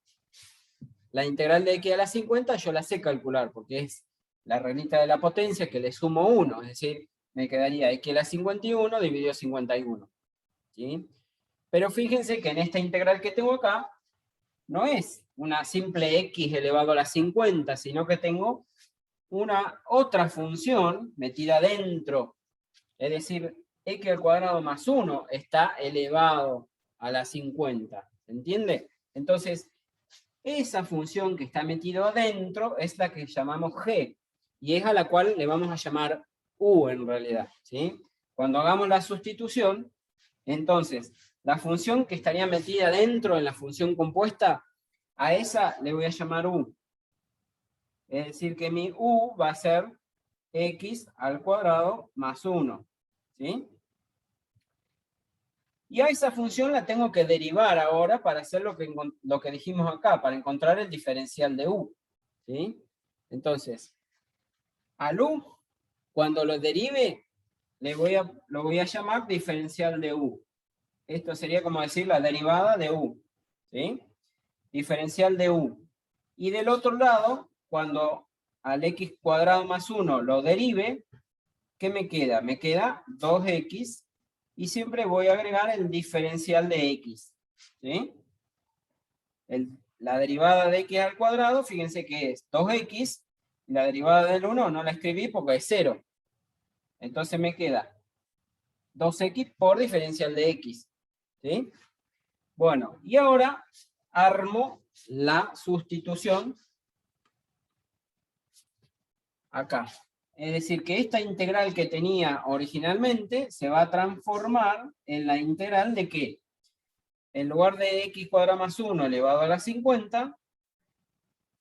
Speaker 1: la integral de x a la 50 yo la sé calcular, porque es la reglita de la potencia que le sumo 1, es decir, me quedaría x a la 51 dividido 51. ¿Sí? Pero fíjense que en esta integral que tengo acá, no es una simple x elevado a la 50, sino que tengo una otra función metida dentro, es decir, x al cuadrado más 1 está elevado a la 50, ¿se entiende? Entonces, esa función que está metida adentro es la que llamamos g, y es a la cual le vamos a llamar u en realidad, ¿sí? Cuando hagamos la sustitución, entonces, la función que estaría metida dentro de la función compuesta, a esa le voy a llamar u. Es decir, que mi u va a ser x al cuadrado más 1. ¿Sí? Y a esa función la tengo que derivar ahora para hacer lo que dijimos acá, para encontrar el diferencial de u. ¿Sí? Entonces, al u, cuando lo derive, lo voy a llamar diferencial de u. Esto sería como decir la derivada de u. ¿Sí? Diferencial de u. Y del otro lado, cuando al x cuadrado más 1 lo derive, ¿qué me queda? Me queda 2x y siempre voy a agregar el diferencial de x. ¿Sí? La derivada de x al cuadrado, fíjense que es 2x, y la derivada del 1 no la escribí porque es 0. Entonces me queda 2x por diferencial de x. ¿Sí? Bueno, y ahora armo la sustitución acá. Es decir, que esta integral que tenía originalmente se va a transformar en la integral de que en lugar de x cuadrado más 1 elevado a la 50,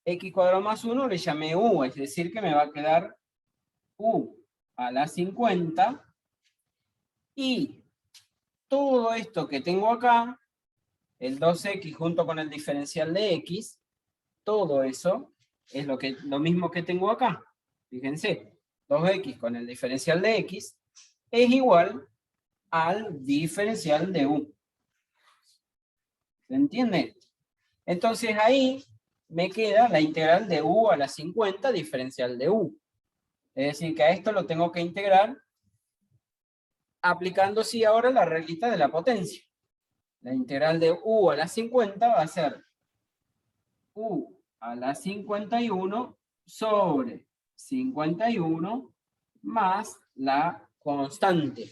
Speaker 1: x cuadrado más 1 le llamé u, es decir, que me va a quedar u a la 50, y todo esto que tengo acá, el 2x junto con el diferencial de x, todo eso es lo mismo que tengo acá. Fíjense, 2x con el diferencial de x es igual al diferencial de u. ¿Se entiende? Entonces ahí me queda la integral de u a la 50 diferencial de u. Es decir, que a esto lo tengo que integrar aplicando, sí, ahora la reglita de la potencia. La integral de u a la 50 va a ser u a la 51 sobre 51 más la constante.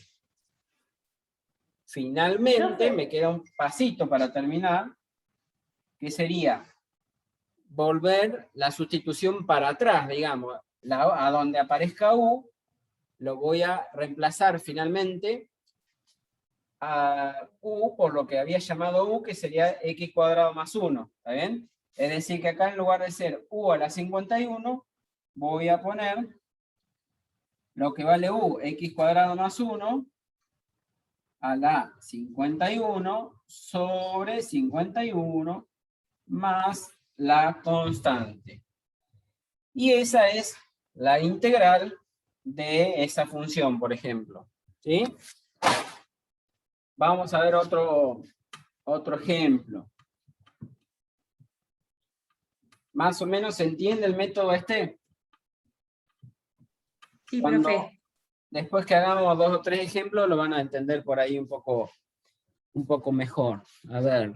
Speaker 1: Finalmente me queda un pasito para terminar, que sería volver la sustitución para atrás, digamos, a donde aparezca u, lo voy a reemplazar finalmente a u por lo que había llamado u, que sería x cuadrado más 1, ¿está bien? Es decir, que acá en lugar de ser u a la 51, voy a poner lo que vale u, x cuadrado más 1, a la 51 sobre 51 más la constante. Y esa es la integral de esa función, por ejemplo. ¿Sí? Vamos a ver otro ejemplo. ¿Más o menos se entiende el método este?
Speaker 4: Sí,
Speaker 1: Cuando,
Speaker 4: profe.
Speaker 1: después que hagamos 2 o 3 ejemplos, lo van a entender por ahí un poco mejor. A ver.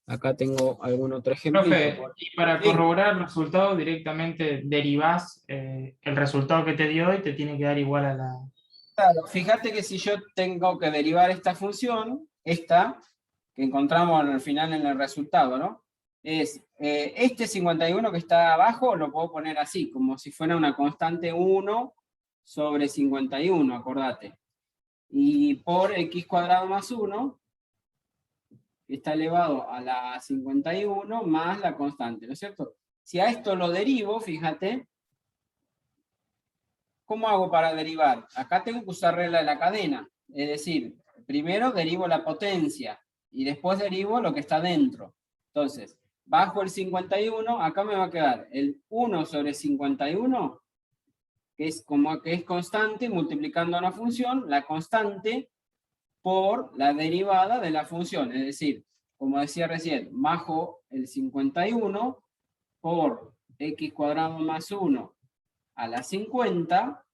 Speaker 1: Acá tengo algún otro ejemplo.
Speaker 3: Profe, y para
Speaker 1: Sí.
Speaker 3: corroborar el resultado directamente derivás el resultado que te dio y te tiene que dar igual a la...
Speaker 1: Claro, fíjate que si yo tengo que derivar esta función, esta, que encontramos al final en el resultado, ¿no? Es este 51 que está abajo, lo puedo poner así, como si fuera una constante 1 sobre 51, acordate. Y por x cuadrado más 1, que está elevado a la 51 más la constante, ¿no es cierto? Si a esto lo derivo, fíjate, ¿cómo hago para derivar? Acá tengo que usar regla de la cadena, es decir, primero derivo la potencia y después derivo lo que está dentro. Entonces, bajo el 51, acá me va a quedar el 1 sobre 51, que es como que es constante, multiplicando una función, la constante por la derivada de la función, es decir, como decía recién, bajo el 51 por x cuadrado más 1 a la 50,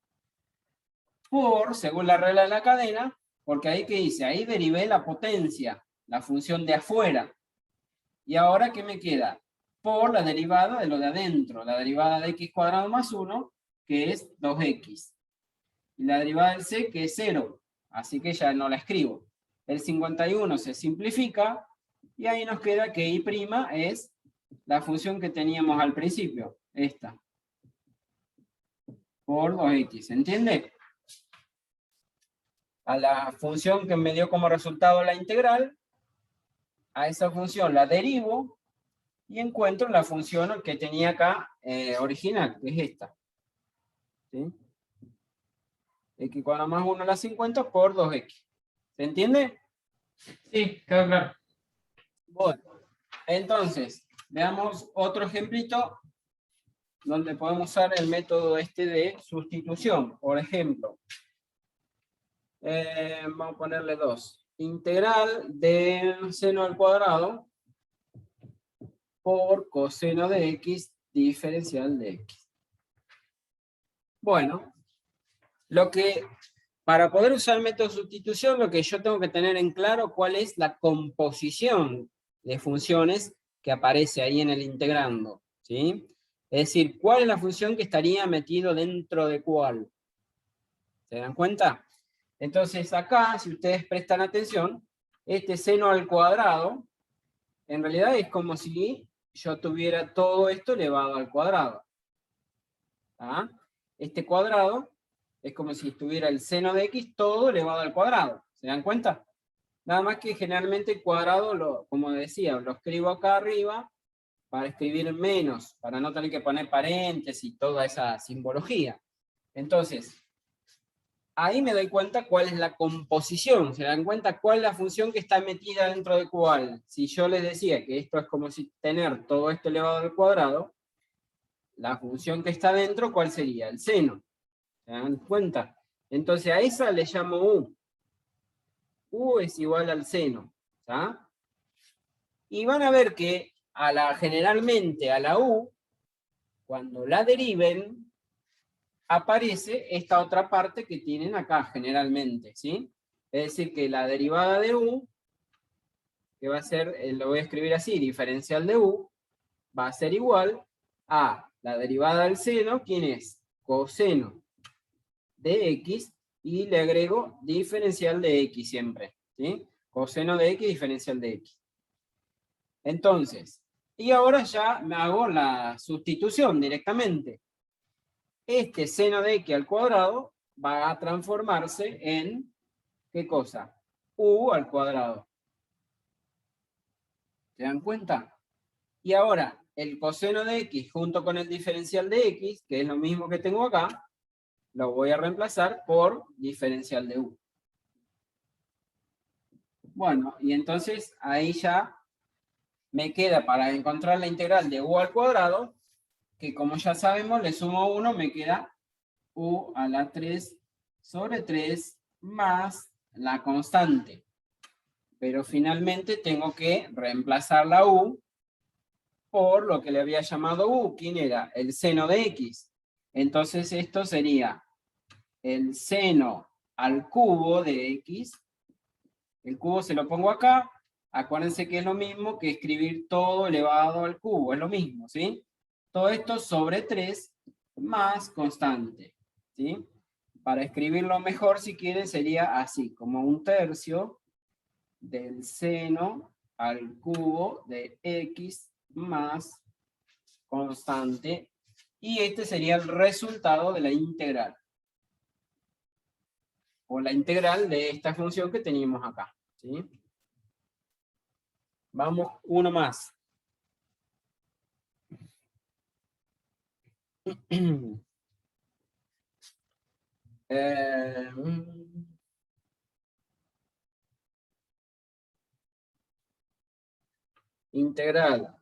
Speaker 1: por, según la regla de la cadena, porque ahí que dice, ahí derivé la potencia, la función de afuera. Y ahora, ¿qué me queda? Por la derivada de lo de adentro, la derivada de x cuadrado más 1, que es 2x. Y la derivada del c, que es 0. Así que ya no la escribo. El 51 se simplifica, y ahí nos queda que y' es la función que teníamos al principio, esta. Por 2x, ¿se entiende? A la función que me dio como resultado la integral, a esa función la derivo y encuentro la función que tenía acá original, que es esta. ¿Sí? X cuadrado más 1 a la 50 por 2x. ¿Se entiende?
Speaker 3: Sí, quedó claro.
Speaker 1: Bueno, entonces, veamos otro ejemplito donde podemos usar el método este de sustitución. Por ejemplo, vamos a ponerle 2. Integral del seno al cuadrado por coseno de x diferencial de x. Bueno, para poder usar el método de sustitución, lo que yo tengo que tener en claro cuál es la composición de funciones que aparece ahí en el integrando, ¿sí? Es decir, cuál es la función que estaría metido dentro de cuál. ¿Se dan cuenta? Entonces acá, si ustedes prestan atención, este seno al cuadrado, en realidad es como si yo tuviera todo esto elevado al cuadrado. ¿Ah? Este cuadrado es como si estuviera el seno de x todo elevado al cuadrado. ¿Se dan cuenta? Nada más que generalmente el cuadrado, como decía, lo escribo acá arriba para escribir menos, para no tener que poner paréntesis y toda esa simbología. Entonces, ahí me doy cuenta cuál es la composición. ¿Se dan cuenta cuál es la función que está metida dentro de cuál? Si yo les decía que esto es como si tener todo esto elevado al cuadrado, la función que está dentro, ¿cuál sería? El seno. ¿Se dan cuenta? Entonces a esa le llamo u. U es igual al seno. ¿Está? Y van a ver que generalmente a la u, cuando la deriven, aparece esta otra parte que tienen acá generalmente, ¿sí? Es decir, que la derivada de u, que va a ser, lo voy a escribir así, diferencial de u, va a ser igual a la derivada del seno, ¿quién es? Coseno de x, y le agrego diferencial de x siempre, ¿sí? Coseno de x, diferencial de x. Entonces, y ahora ya me hago la sustitución directamente. Este seno de x al cuadrado va a transformarse en, ¿qué cosa? U al cuadrado. ¿Se dan cuenta? Y ahora, el coseno de x junto con el diferencial de x, que es lo mismo que tengo acá, lo voy a reemplazar por diferencial de u. Bueno, y entonces ahí ya me queda para encontrar la integral de u al cuadrado, que como ya sabemos, le sumo 1, me queda u a la 3 sobre 3 más la constante. Pero finalmente tengo que reemplazar la u por lo que le había llamado u. ¿Quién era? El seno de x. Entonces esto sería el seno al cubo de x. El cubo se lo pongo acá. Acuérdense que es lo mismo que escribir todo elevado al cubo. Es lo mismo, ¿sí? Todo esto sobre 3 más constante, ¿sí? Para escribirlo mejor, si quieren, sería así, como 1/3 del seno al cubo de x más constante. Y este sería el resultado de la integral. O la integral de esta función que teníamos acá, ¿sí? Vamos, uno más. Integral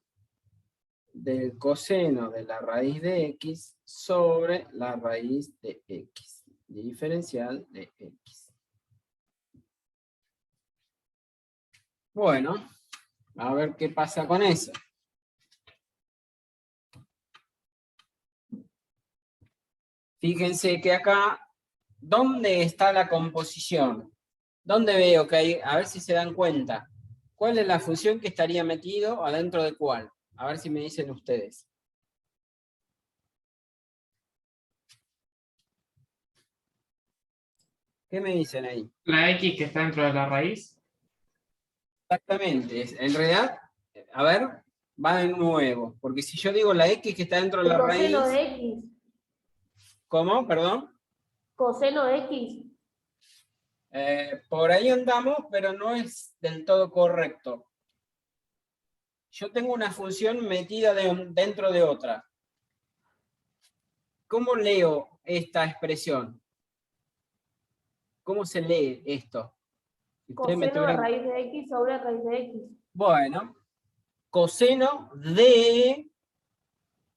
Speaker 1: del coseno de la raíz de x sobre la raíz de x. Diferencial de x. Bueno, a ver qué pasa con eso. Fíjense que acá, ¿dónde está la composición? ¿Dónde veo que hay? A ver si se dan cuenta. ¿Cuál es la función que estaría metido adentro de cuál? A ver si me dicen ustedes. ¿Qué me dicen ahí?
Speaker 3: La x que está dentro de la raíz.
Speaker 1: Exactamente. En realidad, a ver, va de nuevo. Porque si yo digo la x que está dentro de
Speaker 2: El
Speaker 1: la raíz...
Speaker 2: coseno de x.
Speaker 1: ¿Cómo? Perdón.
Speaker 2: Coseno de x.
Speaker 1: Por ahí andamos, pero no es del todo correcto. Yo tengo una función metida dentro de otra. ¿Cómo leo esta expresión? ¿Cómo se lee esto? Si ustedes me
Speaker 2: Coseno de
Speaker 1: tuvieran...
Speaker 2: raíz de x sobre raíz de x.
Speaker 1: Bueno, coseno de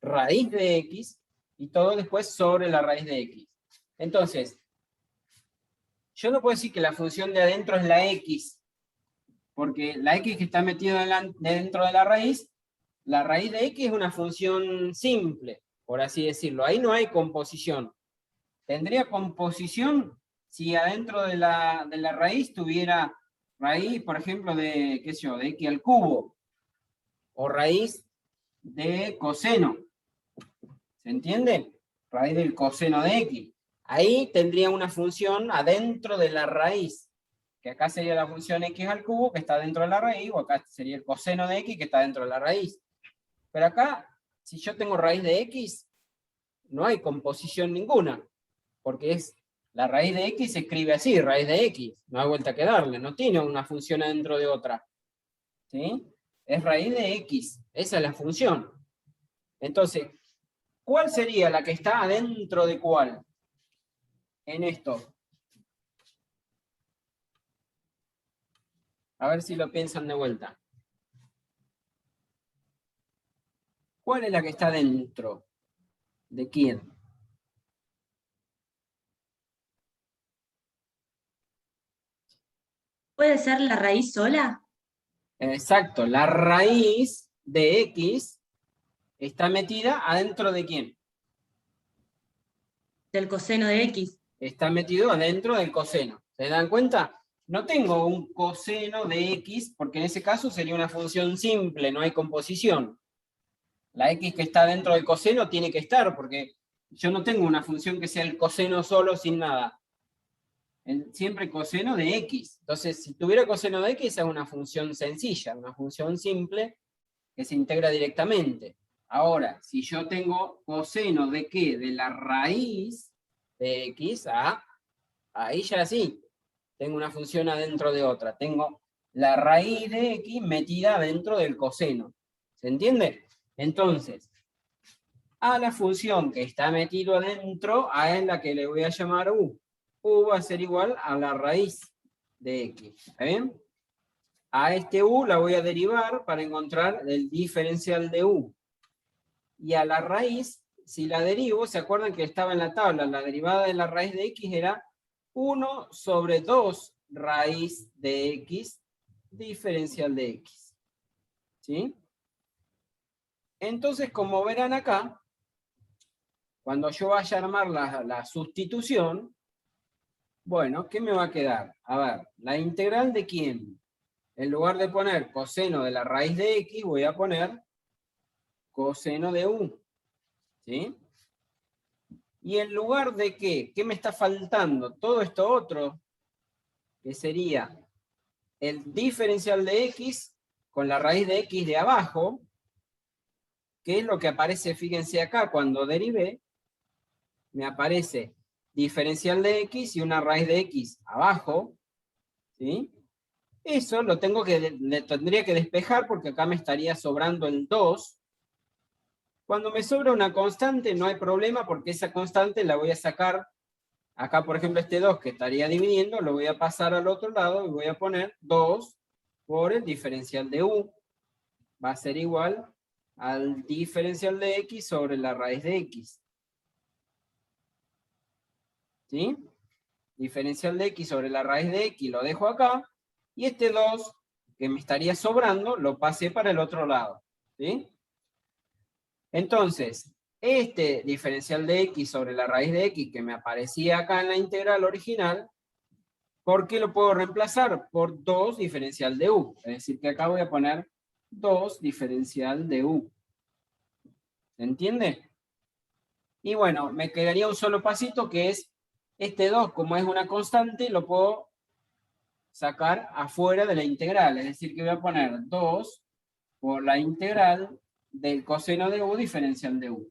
Speaker 1: raíz de x y todo después sobre la raíz de x. Entonces, yo no puedo decir que la función de adentro es la x, porque la x que está metida dentro de la raíz de x es una función simple, por así decirlo. Ahí no hay composición. Tendría composición si adentro de la raíz tuviera raíz, por ejemplo, de, qué sé yo, de x al cubo, o raíz de coseno. ¿Se entiende? Raíz del coseno de x. Ahí tendría una función adentro de la raíz, que acá sería la función x al cubo, que está dentro de la raíz, o acá sería el coseno de x, que está dentro de la raíz. Pero acá, si yo tengo raíz de x, no hay composición ninguna, porque es la raíz de x se escribe así, raíz de x, no hay vuelta que darle, no tiene una función adentro de otra. ¿Sí? Es raíz de x, esa es la función. Entonces, ¿cuál sería la que está adentro de cuál? En esto. A ver si lo piensan de vuelta. ¿Cuál es la que está dentro? ¿De quién?
Speaker 4: ¿Puede ser la raíz sola?
Speaker 1: Exacto, la raíz de x está metida adentro de quién.
Speaker 4: Del coseno de x.
Speaker 1: Está metido adentro del coseno. ¿Se dan cuenta? No tengo un coseno de x, porque en ese caso sería una función simple, no hay composición. La x que está dentro del coseno tiene que estar, porque yo no tengo una función que sea el coseno solo sin nada. Siempre coseno de x. Entonces, si tuviera coseno de x, es una función sencilla, una función simple que se integra directamente. Ahora, si yo tengo coseno de ¿qué? De la raíz de x, ahí ya sí, tengo una función adentro de otra. Tengo la raíz de x metida dentro del coseno. ¿Se entiende? Entonces, a la función que está metido adentro, a es la que le voy a llamar u. U va a ser igual a la raíz de x. ¿Está bien? A este u la voy a derivar para encontrar el diferencial de u. Y a la raíz, si la derivo, ¿se acuerdan que estaba en la tabla? La derivada de la raíz de x era 1 sobre 2 raíz de x diferencial de x. ¿Sí? Entonces, como verán acá, cuando yo vaya a armar la sustitución, bueno, ¿qué me va a quedar? A ver, ¿la integral de quién? En lugar de poner coseno de la raíz de x, voy a poner coseno de u. ¿Sí? Y en lugar de ¿qué me está faltando? Todo esto otro, que sería el diferencial de x con la raíz de x de abajo, que es lo que aparece, fíjense acá, cuando derivé, me aparece diferencial de x y una raíz de x abajo, ¿sí? Eso lo le tendría que despejar porque acá me estaría sobrando el 2. Cuando me sobra una constante no hay problema porque esa constante la voy a sacar. Acá, por ejemplo, este 2 que estaría dividiendo, lo voy a pasar al otro lado y voy a poner 2 por el diferencial de u. Va a ser igual al diferencial de x sobre la raíz de x. ¿Sí? Diferencial de x sobre la raíz de x lo dejo acá. Y este 2 que me estaría sobrando lo pasé para el otro lado. ¿Sí? Entonces, este diferencial de x sobre la raíz de x que me aparecía acá en la integral original, ¿por qué lo puedo reemplazar? Por 2 diferencial de u. Es decir, que acá voy a poner 2 diferencial de u. ¿Se entiende? Y bueno, me quedaría un solo pasito que es este 2, como es una constante, lo puedo sacar afuera de la integral. Es decir, que voy a poner 2 por la integral del coseno de u diferencial de u.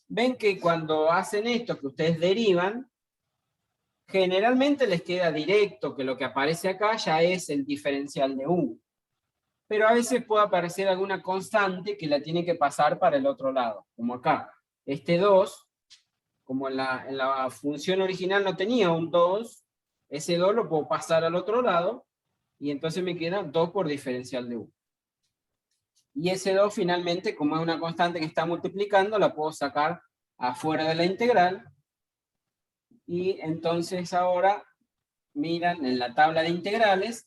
Speaker 1: Ven que cuando hacen esto, que ustedes derivan, generalmente les queda directo que lo que aparece acá ya es el diferencial de u. Pero a veces puede aparecer alguna constante que la tiene que pasar para el otro lado, como acá. Este 2, como en la función original no tenía un 2, ese 2 lo puedo pasar al otro lado, y entonces me queda 2 por diferencial de u. Y ese 2 finalmente, como es una constante que está multiplicando, la puedo sacar afuera de la integral. Y entonces ahora, miran en la tabla de integrales,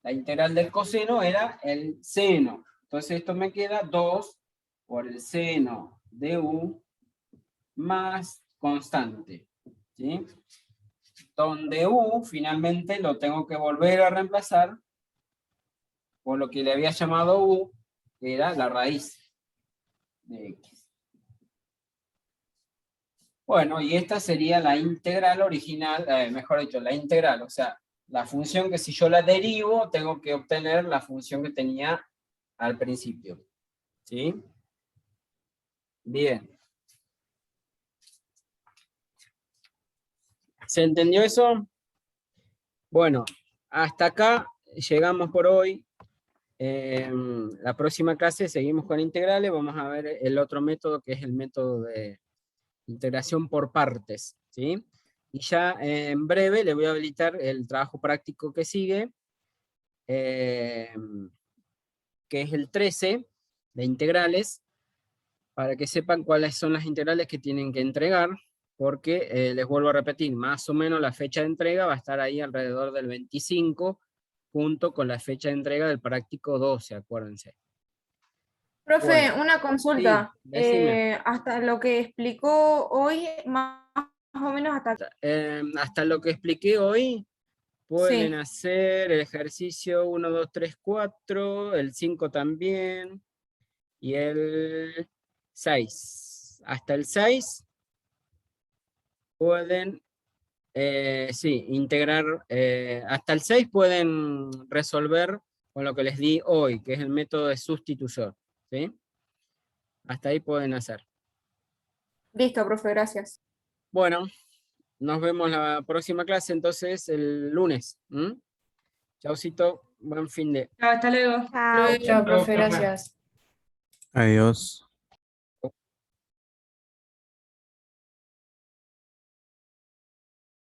Speaker 1: la integral del coseno era el seno. Entonces esto me queda 2 por el seno de u más constante. ¿Sí? Donde u finalmente lo tengo que volver a reemplazar por lo que le había llamado u, que era la raíz de x. Bueno, y esta sería la integral original, mejor dicho, la integral, o sea, la función que si yo la derivo, tengo que obtener la función que tenía al principio. ¿Sí? Bien. ¿Se entendió eso? Bueno, hasta acá llegamos por hoy. La próxima clase seguimos con integrales, vamos a ver el otro método que es el método de integración por partes, ¿sí? Y ya en breve le voy a habilitar el trabajo práctico que sigue, que es el 13 de integrales, para que sepan cuáles son las integrales que tienen que entregar, porque les vuelvo a repetir, más o menos la fecha de entrega va a estar ahí alrededor del 25, junto con la fecha de entrega del práctico 12, acuérdense.
Speaker 2: Profe,
Speaker 1: Bueno,
Speaker 2: una consulta.
Speaker 1: sí, decime.
Speaker 2: Hasta lo que explicó hoy, más o menos hasta...
Speaker 1: Hasta lo que expliqué hoy, pueden
Speaker 2: Sí,
Speaker 1: hacer el ejercicio 1, 2, 3, 4, el 5 también, y el 6. Hasta el 6 pueden, sí, integrar, hasta el 6 pueden resolver con lo que les di hoy, que es el método de sustitución, ¿sí? Hasta ahí pueden hacer.
Speaker 2: listo, profe, gracias.
Speaker 1: Bueno, nos vemos la próxima clase entonces el lunes. Chaucito. Buen fin de...
Speaker 4: Chao, hasta luego.
Speaker 2: Chao.
Speaker 5: Chao, profe,
Speaker 3: profe.
Speaker 5: gracias.
Speaker 6: Adiós.